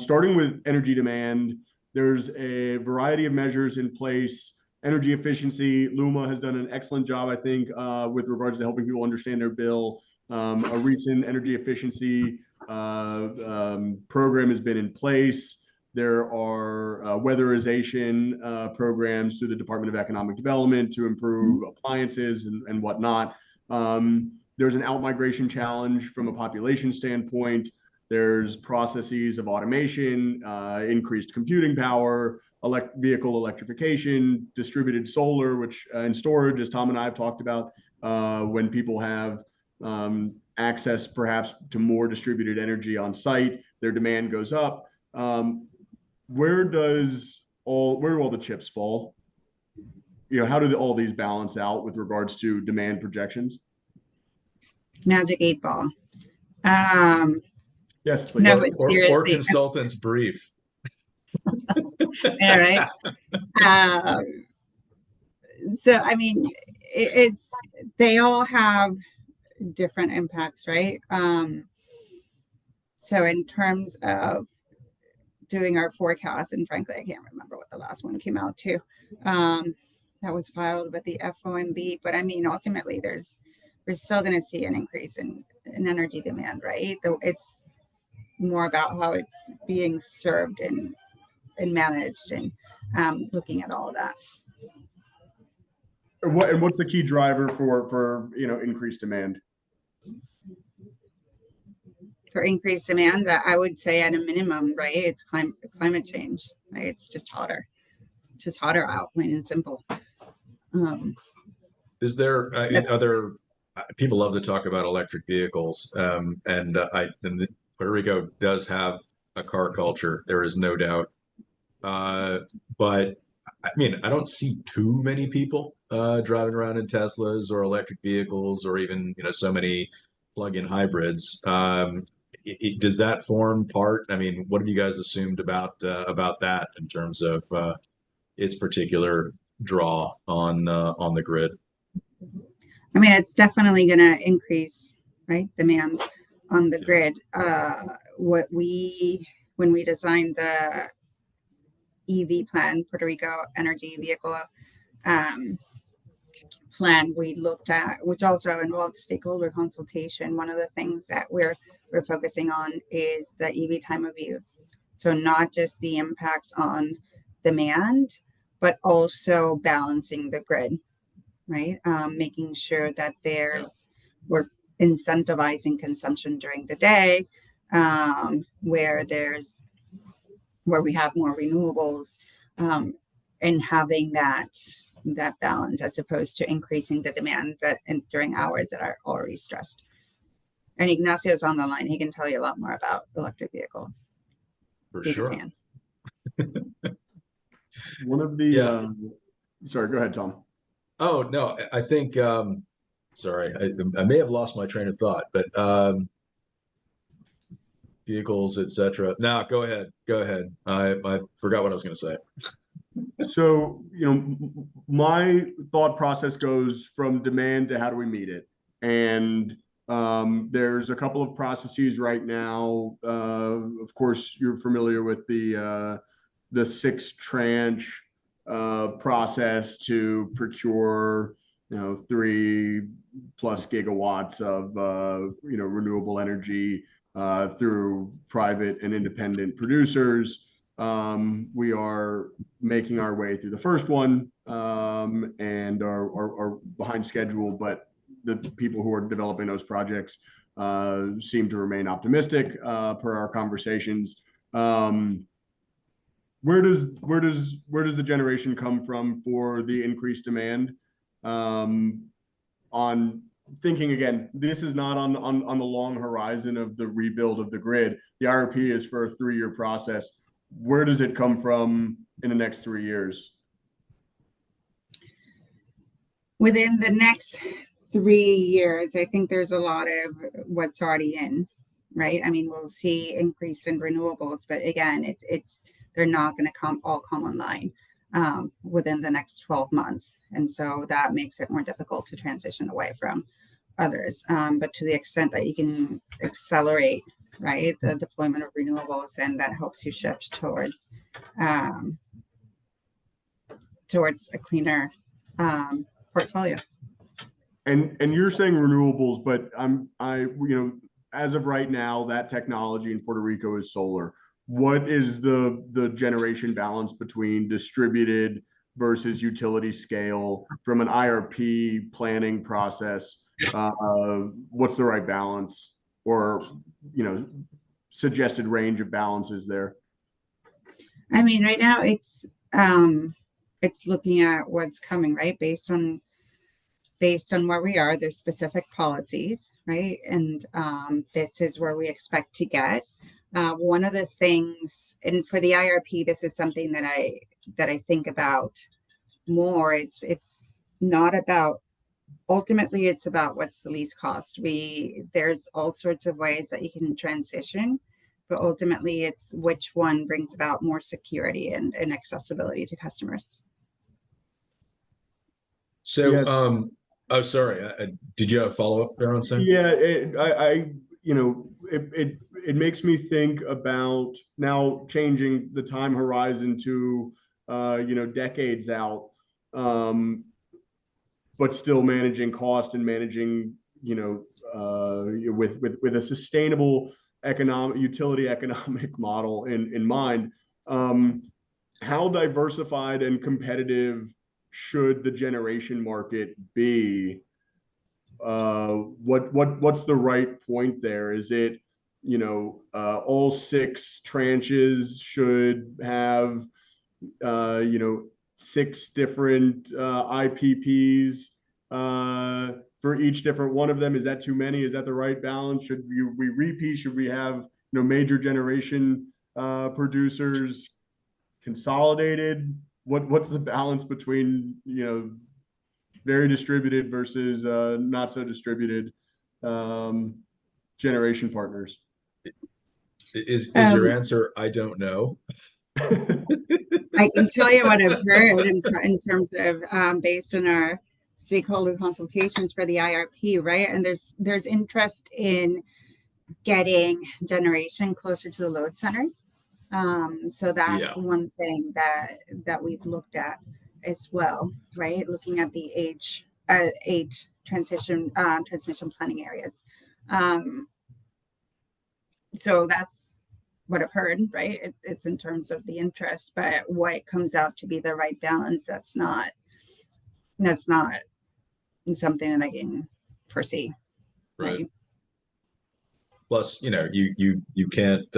[SPEAKER 1] Starting with energy demand, there's a variety of measures in place. Energy efficiency, LUMA has done an excellent job, I think, with regards to helping people understand their bill. A recent energy efficiency program has been in place. There are weatherization programs through the Department of Economic Development to improve appliances and whatnot. There's an out-migration challenge from a population standpoint. There's processes of automation, increased computing power, vehicle electrification, distributed solar, which and storage, as Tom and I have talked about, when people have access perhaps to more distributed energy on site, their demand goes up. Where do all the chips fall? How do all these balance out with regards to demand projections?
[SPEAKER 3] Magic 8 ball.
[SPEAKER 1] Yes, please.
[SPEAKER 3] No, but
[SPEAKER 2] Or
[SPEAKER 3] seriously.
[SPEAKER 2] consultant's brief.
[SPEAKER 3] Yeah, right. So I mean, they all have different impacts, right? So in terms of doing our forecast, and frankly, I can't remember what the last one came out to. That was filed with the FOMB, but I mean, ultimately, we're still going to see an increase in energy demand, right? Though it's more about how it's being served and managed, and looking at all of that.
[SPEAKER 1] And what's the key driver for increased demand?
[SPEAKER 3] For increased demand, I would say at a minimum, right? It's climate change, right? It's just hotter. It's just hotter out, plain and simple.
[SPEAKER 2] Is there other people love to talk about electric vehicles, and Puerto Rico does have a car culture. There is no doubt, but I mean, I don't see too many people driving around in Teslas or electric vehicles, or even so many plug-in hybrids. Does that form part? I mean, what have you guys assumed about that in terms of its particular draw on the grid?
[SPEAKER 3] I mean, it's definitely going to increase, right, demand on the grid. When we designed the EV plan, Puerto Rico Energy vehicle plan, we looked at, which also involved stakeholder consultation. One of the things that we're focusing on is the EV time of use. So not just the impacts on demand, but also balancing the grid, right? Making sure that we're incentivizing consumption during the day, where we have more renewables, and having that that balance as opposed to increasing the demand during hours that are already stressed. And Ignacio's on the line. He can tell you a lot more about electric vehicles.
[SPEAKER 2] For
[SPEAKER 3] He's
[SPEAKER 2] sure.
[SPEAKER 3] a fan.
[SPEAKER 1] One of the,
[SPEAKER 2] Yeah.
[SPEAKER 1] Sorry, go ahead, Tom.
[SPEAKER 2] Oh, no, I think, sorry, I may have lost my train of thought, but vehicles, etc. No, go ahead. Go ahead. I forgot what I was going to say.
[SPEAKER 1] So, my thought process goes from demand to how do we meet it? And there's a couple of processes right now. Of course, you're familiar with the 6 tranche process to procure 3+ gigawatts of renewable energy through private and independent producers. We are making our way through the first one and are behind schedule, but the people who are developing those projects seem to remain optimistic per our conversations. Where does the generation come from for the increased demand? On thinking again, this is not on the long horizon of the rebuild of the grid. The IRP is for a 3-year process. Where does it come from in the next 3 years?
[SPEAKER 3] Within the next 3 years, I think there's a lot of what's already in, right? I mean, we'll see increase in renewables, but again, they're not going to all come online within the next 12 months. And so that makes it more difficult to transition away from others. But to the extent that you can accelerate, right, the deployment of renewables, and that helps you shift towards a cleaner portfolio.
[SPEAKER 1] And you're saying renewables, but as of right now, that technology in Puerto Rico is solar. What is the generation balance between distributed versus utility scale from an IRP planning process? What's the right balance, or suggested range of balances there?
[SPEAKER 3] I mean, right now it's looking at what's coming, right? Based on where we are, there's specific policies, right? And this is where we expect to get. One of the things, and for the IRP, this is something that I think about more. It's not about, ultimately, it's about what's the least cost. There's all sorts of ways that you can transition, but ultimately it's which one brings about more security and accessibility to customers.
[SPEAKER 2] So,
[SPEAKER 1] Yeah.
[SPEAKER 2] Oh, sorry. Did you have a follow-up there on something?
[SPEAKER 1] Yeah, it makes me think about now changing the time horizon to decades out, but still managing cost and managing with a sustainable utility economic model in mind. How diversified and competitive should the generation market be? What's the right point there? Is it all 6 tranches should have 6 different IPPs for each different one of them? Is that too many? Is that the right balance? Should we repeat? Should we have major generation producers consolidated? What's the balance between very distributed versus not so distributed generation partners?
[SPEAKER 2] Is your answer, I don't know?
[SPEAKER 3] I can tell you what I've heard in terms of based on our stakeholder consultations for the IRP, right? And there's interest in getting generation closer to the load centers. So that's one thing that we've looked at as well, right? Looking at the 8 transmission planning areas. So that's what I've heard, right? It's in terms of the interest, but what comes out to be the right balance, that's not something that I can foresee. Right.
[SPEAKER 2] Plus, you can't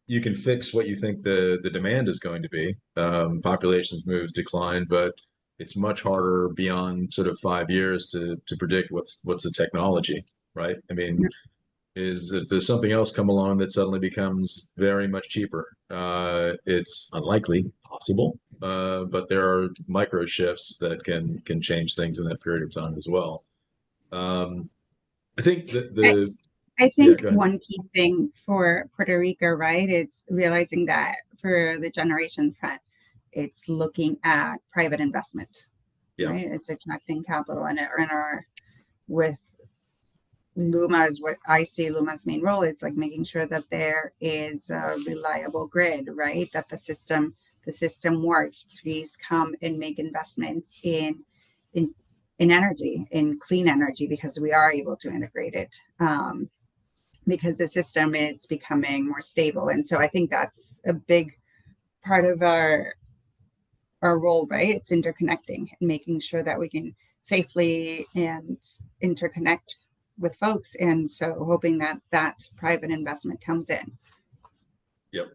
[SPEAKER 2] you can fix what you think the demand is going to be. Populations moves decline, but it's much harder beyond sort of 5 years to predict what's the technology, right? I mean, is if there's something else come along that suddenly becomes very much cheaper. It's unlikely, possible, but there are micro shifts that can change things in that period of time as well. I think that
[SPEAKER 3] I
[SPEAKER 2] yeah,
[SPEAKER 3] think
[SPEAKER 2] go ahead.
[SPEAKER 3] one key thing for Puerto Rico, right, it's realizing that for the generation front, it's looking at private investment,
[SPEAKER 2] Yeah,
[SPEAKER 3] right? It's attracting capital, and with LUMA is what I see LUMA's main role. It's like making sure that there is a reliable grid, right? That the system works. Please come and make investments in in energy, in clean energy, because we are able to integrate it. Because the system is becoming more stable. And so I think that's a big part of our role, right? It's interconnecting and making sure that we can safely and interconnect with folks. And so hoping that that private investment comes in.
[SPEAKER 2] yep.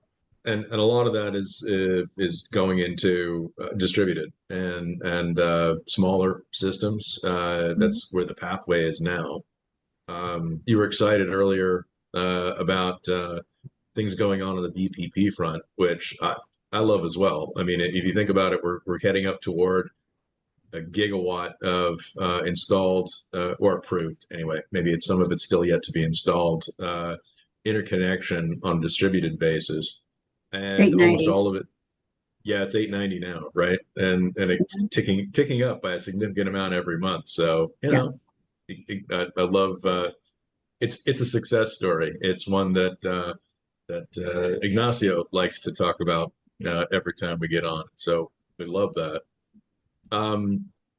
[SPEAKER 2] And a lot of that is going into distributed and smaller systems. That's where the pathway is now. You were excited earlier about things going on the VPP front, which I love as well. I mean, if you think about it, we're heading up toward a gigawatt of installed or approved anyway. Maybe some of it's still yet to be installed interconnection on a distributed basis, and almost
[SPEAKER 3] 890.
[SPEAKER 2] all of it. Yeah, it's 890 now, right? And it's ticking up by a significant amount every month. So
[SPEAKER 3] Yes.
[SPEAKER 2] I love it's a success story. It's one that Ignacio likes to talk about every time we get on. So we love that.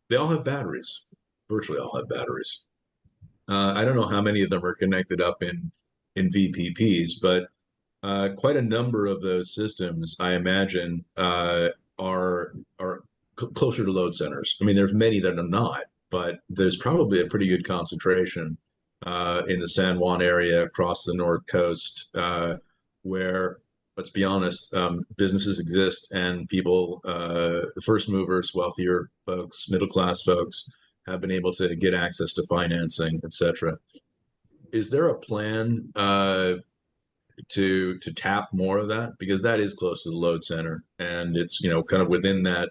[SPEAKER 2] They all have batteries. Virtually all have batteries. I don't know how many of them are connected up in VPPs, but quite a number of those systems, I imagine, are closer to load centers. I mean, there's many that are not, but there's probably a pretty good concentration in the San Juan area across the North Coast, where, let's be honest, businesses exist and people, first movers, wealthier folks, middle class folks, have been able to get access to financing, etc. Is there a plan to tap more of that, because that is close to the load center and it's kind of within that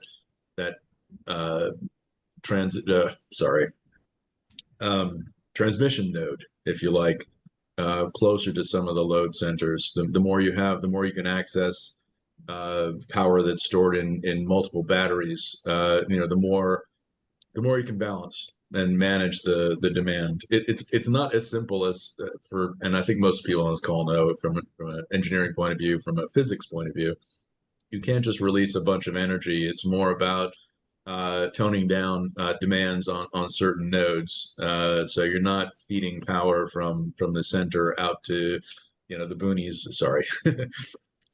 [SPEAKER 2] uh, transit transmission node, if you like, closer to some of the load centers. The more you have, the more you can access power that's stored in multiple batteries. The more you can balance and manage the demand. It's not as simple as and I think most people on this call know it from an engineering point of view, from a physics point of view. You can't just release a bunch of energy. It's more about toning down demands on certain nodes. So you're not feeding power from the center out to the boonies. Sorry.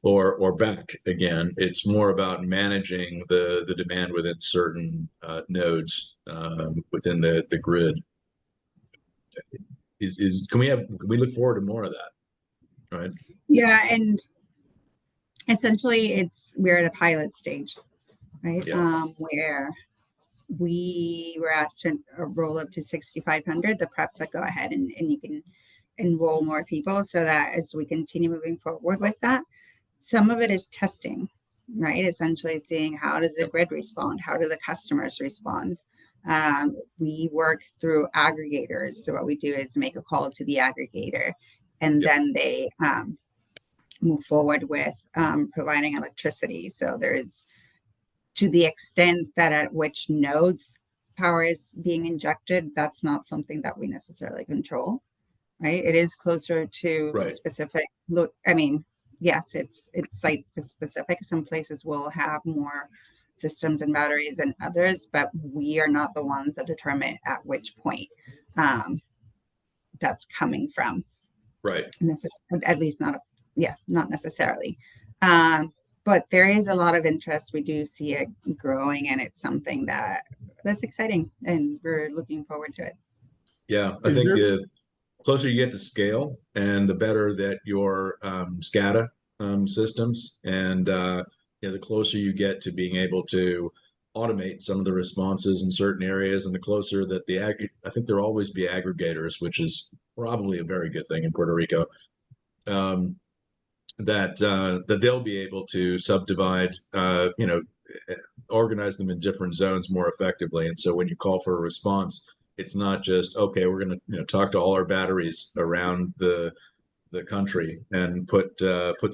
[SPEAKER 2] Or back again. It's more about managing the demand within certain nodes within the grid. Can we look forward to more of that, right?
[SPEAKER 3] Yeah. And essentially we're at a pilot stage, right?
[SPEAKER 2] Yeah.
[SPEAKER 3] Where we were asked to roll up to 6,500. The PREF said go ahead and you can enroll more people, so that as we continue moving forward with that, some of it is testing, right? Essentially seeing how does the grid respond? How do the customers respond? We work through aggregators. So what we do is make a call to the aggregator, and then they move forward with providing electricity. So there's, to the extent that at which nodes power is being injected, that's not something that we necessarily control, right? It is closer to specific. Look, I mean, yes, it's site specific. Some places will have more systems and batteries than others, but we are not the ones that determine at which point that's coming from.
[SPEAKER 2] Right.
[SPEAKER 3] And this is at least not necessarily. But there is a lot of interest. We do see it growing, and it's something that's exciting, and we're looking forward to it.
[SPEAKER 2] Yeah, I think the closer you get to scale, and the better that your SCADA systems, and the closer you get to being able to automate some of the responses in certain areas, and the closer that I think there'll always be aggregators, which is probably a very good thing in Puerto Rico. That they'll be able to subdivide, organize them in different zones more effectively. And so when you call for a response, it's not just, okay, we're going to talk to all our batteries around the country and put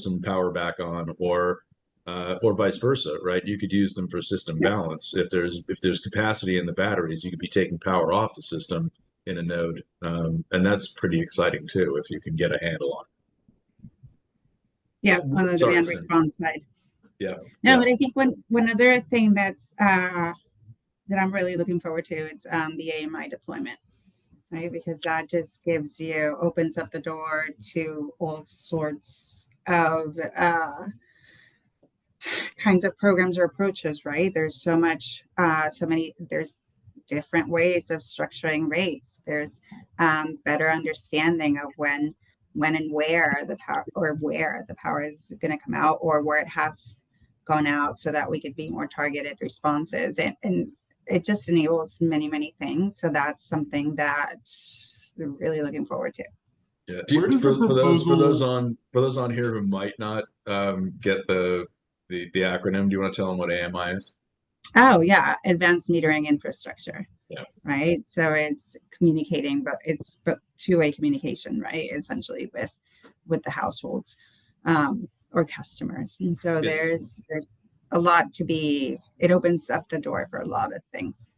[SPEAKER 2] some power back on, or vice versa, right? You could use them for system balance. If there's capacity in the batteries, you could be taking power off the system in a node, and that's pretty exciting too if you can get a handle on it.
[SPEAKER 3] Yeah, on the demand response side.
[SPEAKER 2] Yeah.
[SPEAKER 3] No, but I think one other thing that's that I'm really looking forward to, it's the AMI deployment, right? Because that just opens up the door to all sorts of kinds of programs or approaches, right? There's there's different ways of structuring rates. There's better understanding of when and where the power is going to come out, or where it has gone out, so that we could be more targeted responses. And it just enables many, many things. So that's something that we're really looking forward to.
[SPEAKER 2] Yeah. For those on here who might not get the acronym, do you want to tell them what AMI is?
[SPEAKER 3] Oh yeah, advanced metering infrastructure.
[SPEAKER 2] Yeah.
[SPEAKER 3] Right. So it's communicating, but it's two-way communication, right? Essentially with the households or customers. And so there's a lot to be. It opens up the door for a lot of things.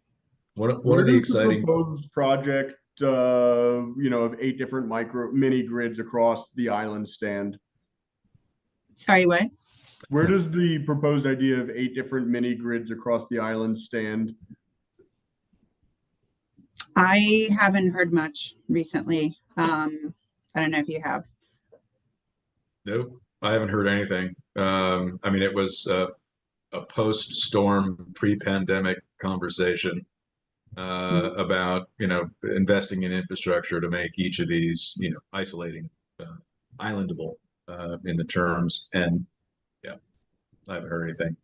[SPEAKER 2] One of the exciting
[SPEAKER 1] proposed project, of 8 different mini grids across the island stand?
[SPEAKER 3] Sorry, what?
[SPEAKER 1] Where does the proposed idea of 8 different mini grids across the island stand?
[SPEAKER 3] I haven't heard much recently. I don't know if you have.
[SPEAKER 2] Nope, I haven't heard anything. I mean, it was a post-storm, pre-pandemic conversation about investing in infrastructure to make each of these isolating, islandable in the terms. And yeah, I haven't heard anything.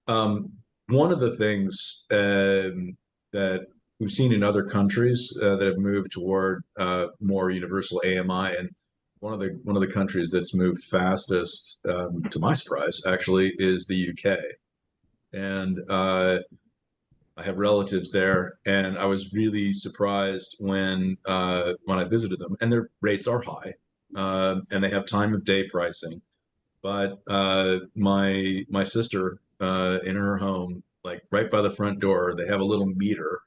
[SPEAKER 2] One of the things that we've seen in other countries that have moved toward more universal AMI, and one of the countries that's moved fastest, to my surprise, actually, is the UK. And I have relatives there, and I was really surprised when I visited them. And their rates are high, and they have time of day pricing. But my sister in her home, like right by the front door, they have a little meter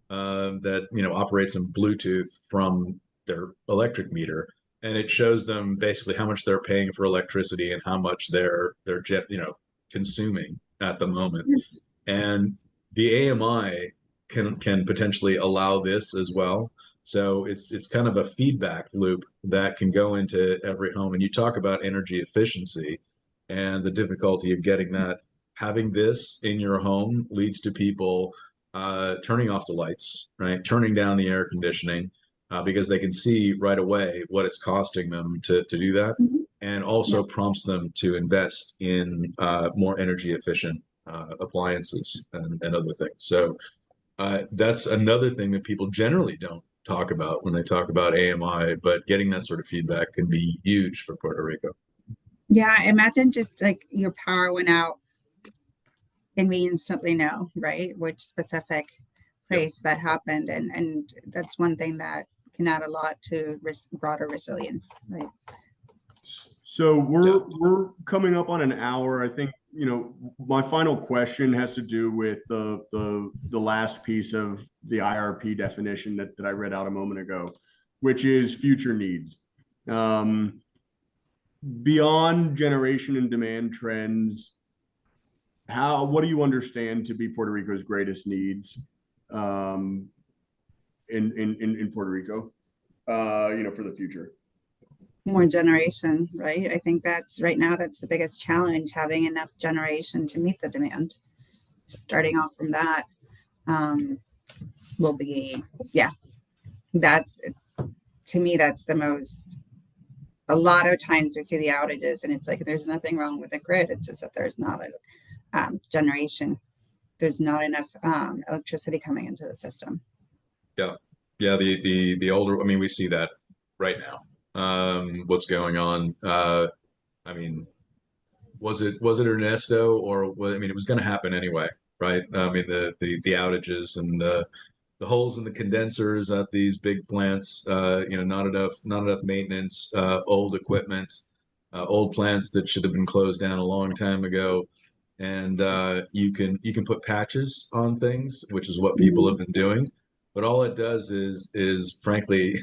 [SPEAKER 2] that operates in Bluetooth from their electric meter, and it shows them basically how much they're paying for electricity and how much they're consuming at the moment. And the AMI can potentially allow this as well. So it's kind of a feedback loop that can go into every home. And you talk about energy efficiency and the difficulty of getting that. Having this in your home leads to people turning off the lights, right? Turning down the air conditioning, because they can see right away what it's costing them to do that. Mm-hmm. And also prompts them to invest in more energy efficient appliances and other things. So that's another thing that people generally don't talk about when they talk about AMI, but getting that sort of feedback can be huge for Puerto Rico.
[SPEAKER 3] Yeah, imagine just like your power went out and we instantly know, right, which specific place that happened. And that's one thing that can add a lot to broader resilience, right?
[SPEAKER 1] So we're coming up on an hour. I think, my final question has to do with the last piece of the IRP definition that I read out a moment ago, which is future needs. Beyond generation and demand trends, what do you understand to be Puerto Rico's greatest needs in Puerto Rico, for the future?
[SPEAKER 3] More generation, right? I think that's the biggest challenge, having enough generation to meet the demand. Starting off from that will be, that's, to me, that's the most. A lot of times we see the outages and it's like there's nothing wrong with the grid, it's just that there's not a generation there's not enough electricity coming into the system.
[SPEAKER 2] Yeah. Yeah, the older, I mean, we see that right now. What's going on? I mean, was it Ernesto or I mean, it was going to happen anyway, right? I mean, the outages and the holes in the condensers at these big plants, not enough maintenance, old equipment, old plants that should have been closed down a long time ago. And you can put patches on things, which is what people have been doing. But all it does is frankly,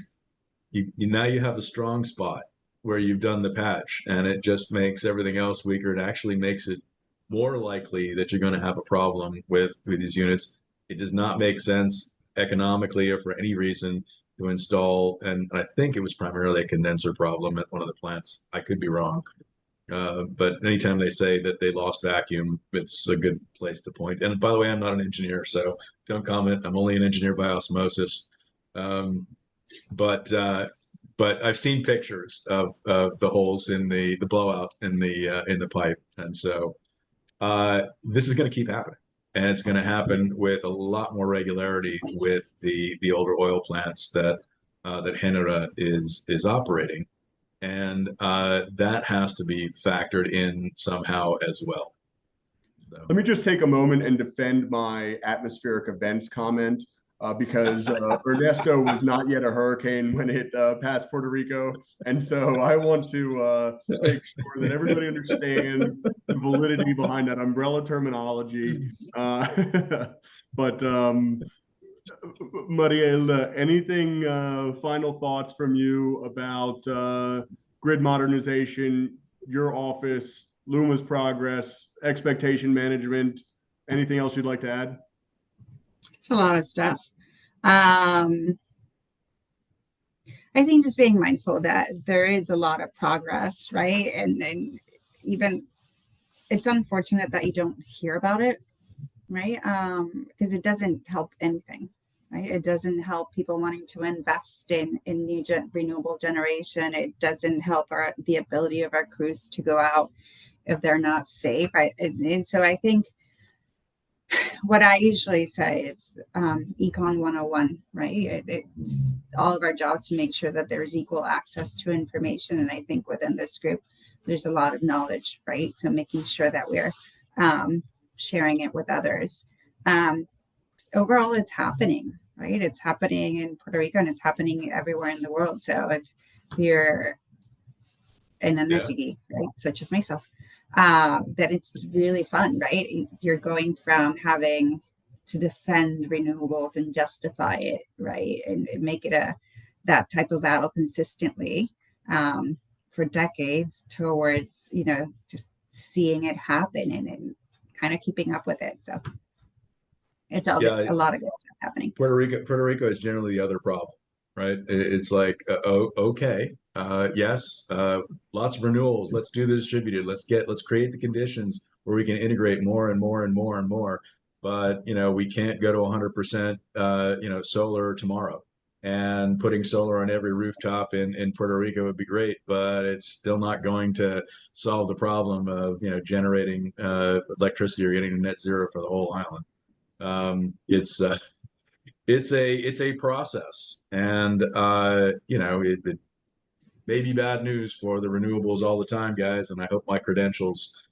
[SPEAKER 2] now you have a strong spot where you've done the patch, and it just makes everything else weaker. It actually makes it more likely that you're going to have a problem with these units. It does not make sense economically or for any reason to install, and I think it was primarily a condenser problem at one of the plants. I could be wrong. But anytime they say that they lost vacuum, it's a good place to point. And by the way, I'm not an engineer, so don't comment. I'm only an engineer by osmosis. Um, but I've seen pictures of the holes in the blowout in the pipe, and so this is going to keep happening, and it's going to happen with a lot more regularity with the older oil plants that Genera is operating, and that has to be factored in somehow as well. So.
[SPEAKER 1] Let me just take a moment and defend my atmospheric events comment. Because Ernesto was not yet a hurricane when it passed Puerto Rico. And so I want to make sure that everybody understands the validity behind that umbrella terminology. But Maria Hilda, anything final thoughts from you about grid modernization, your office, LUMA's progress, expectation management, anything else you'd like to add?
[SPEAKER 3] It's a lot of stuff. I think just being mindful that there is a lot of progress, right? And even it's unfortunate that you don't hear about it, right? Because it doesn't help anything, right? It doesn't help people wanting to invest in new renewable generation. It doesn't help the ability of our crews to go out if they're not safe. And so I think what I usually say, it's Econ 101, right? It's all of our jobs to make sure that there's equal access to information. And I think within this group, there's a lot of knowledge, right? So making sure that we're sharing it with others. Overall, it's happening, right? It's happening in Puerto Rico and it's happening everywhere in the world. So if you're an energy geek, right, such as myself, that it's really fun, right? You're going from having to defend renewables and justify it, right, and make it that type of battle consistently for decades towards just seeing it happen and kind of keeping up with it. So it's all a lot of good stuff happening.
[SPEAKER 2] Puerto Rico is generally the other problem, right? It's like, okay, yes, lots of renewals. Let's do the distributed. Let's create the conditions where we can integrate more and more and more and more. But we can't go to 100% solar tomorrow. And putting solar on every rooftop in Puerto Rico would be great, but it's still not going to solve the problem of generating electricity or getting to net zero for the whole island. It's a process, and it may be bad news for the renewables all the time, guys, and I hope my credentials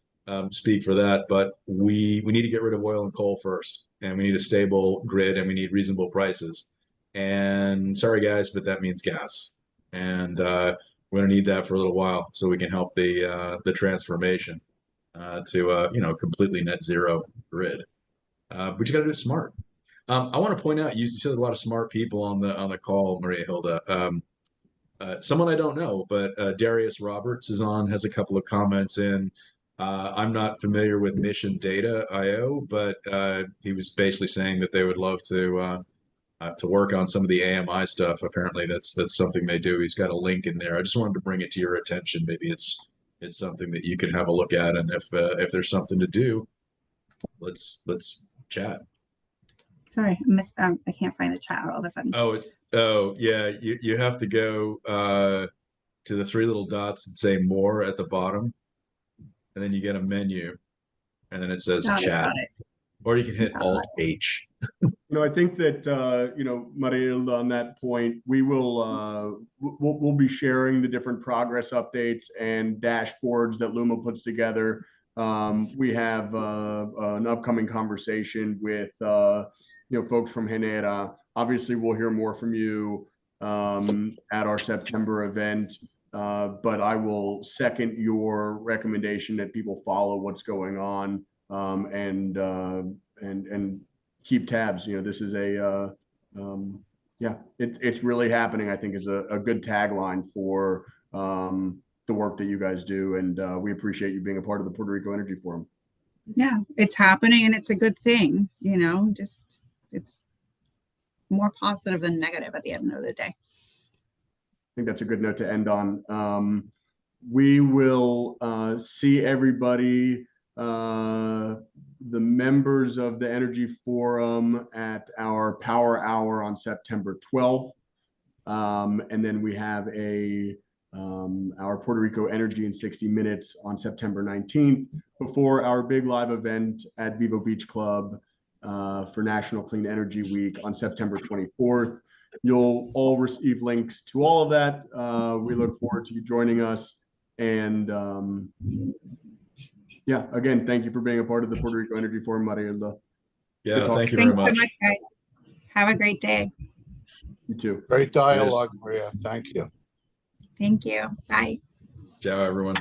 [SPEAKER 2] speak for that. But we need to get rid of oil and coal first, and we need a stable grid, and we need reasonable prices. And sorry, guys, but that means gas, and we're going to need that for a little while so we can help the transformation to completely net zero grid. But you got to do it smart. I want to point out, you said a lot of smart people on the call, Maria Hilda. Someone I don't know, but Darius Roberts has a couple of comments in. I'm not familiar with Mission Data IO, but he was basically saying that they would love to work on some of the AMI stuff. Apparently, that's something they do. He's got a link in there. I just wanted to bring it to your attention. Maybe it's something that you can have a look at, and if there's something to do, let's chat.
[SPEAKER 3] Sorry, I can't find the chat all of a sudden.
[SPEAKER 2] Yeah, you have to go to the three little dots and say more at the bottom, and then you get a menu, and then it says chat. or you can hit Alt H.
[SPEAKER 1] I think that, María Hilda, on that point, we'll be sharing the different progress updates and dashboards that LUMA puts together. We have an upcoming conversation with, folks from Genera. Obviously, we'll hear more from you at our September event. But I will second your recommendation that people follow what's going on and keep tabs. This is it's really happening, I think, is a good tagline for the work that you guys do. And we appreciate you being a part of the Puerto Rico Energy Forum.
[SPEAKER 3] Yeah, it's happening and it's a good thing, just it's more positive than negative at the end of the day.
[SPEAKER 1] I think that's a good note to end on. We will see everybody, the members of the Energy Forum, at our Power Hour on September 12th. And then we have our Puerto Rico Energy in 60 Minutes on September 19th, before our big live event at Vivo Beach Club for National Clean Energy Week on September 24th. You'll all receive links to all of that. We look forward to you joining us. And again, thank you for being a part of the Puerto Rico Energy Forum, María Hilda.
[SPEAKER 2] Yeah, thank you very much.
[SPEAKER 3] Thanks so much, guys. Have a great day.
[SPEAKER 1] You too.
[SPEAKER 4] Great dialogue, Maria. Thank you.
[SPEAKER 3] Thank you. Bye.
[SPEAKER 2] Ciao, everyone.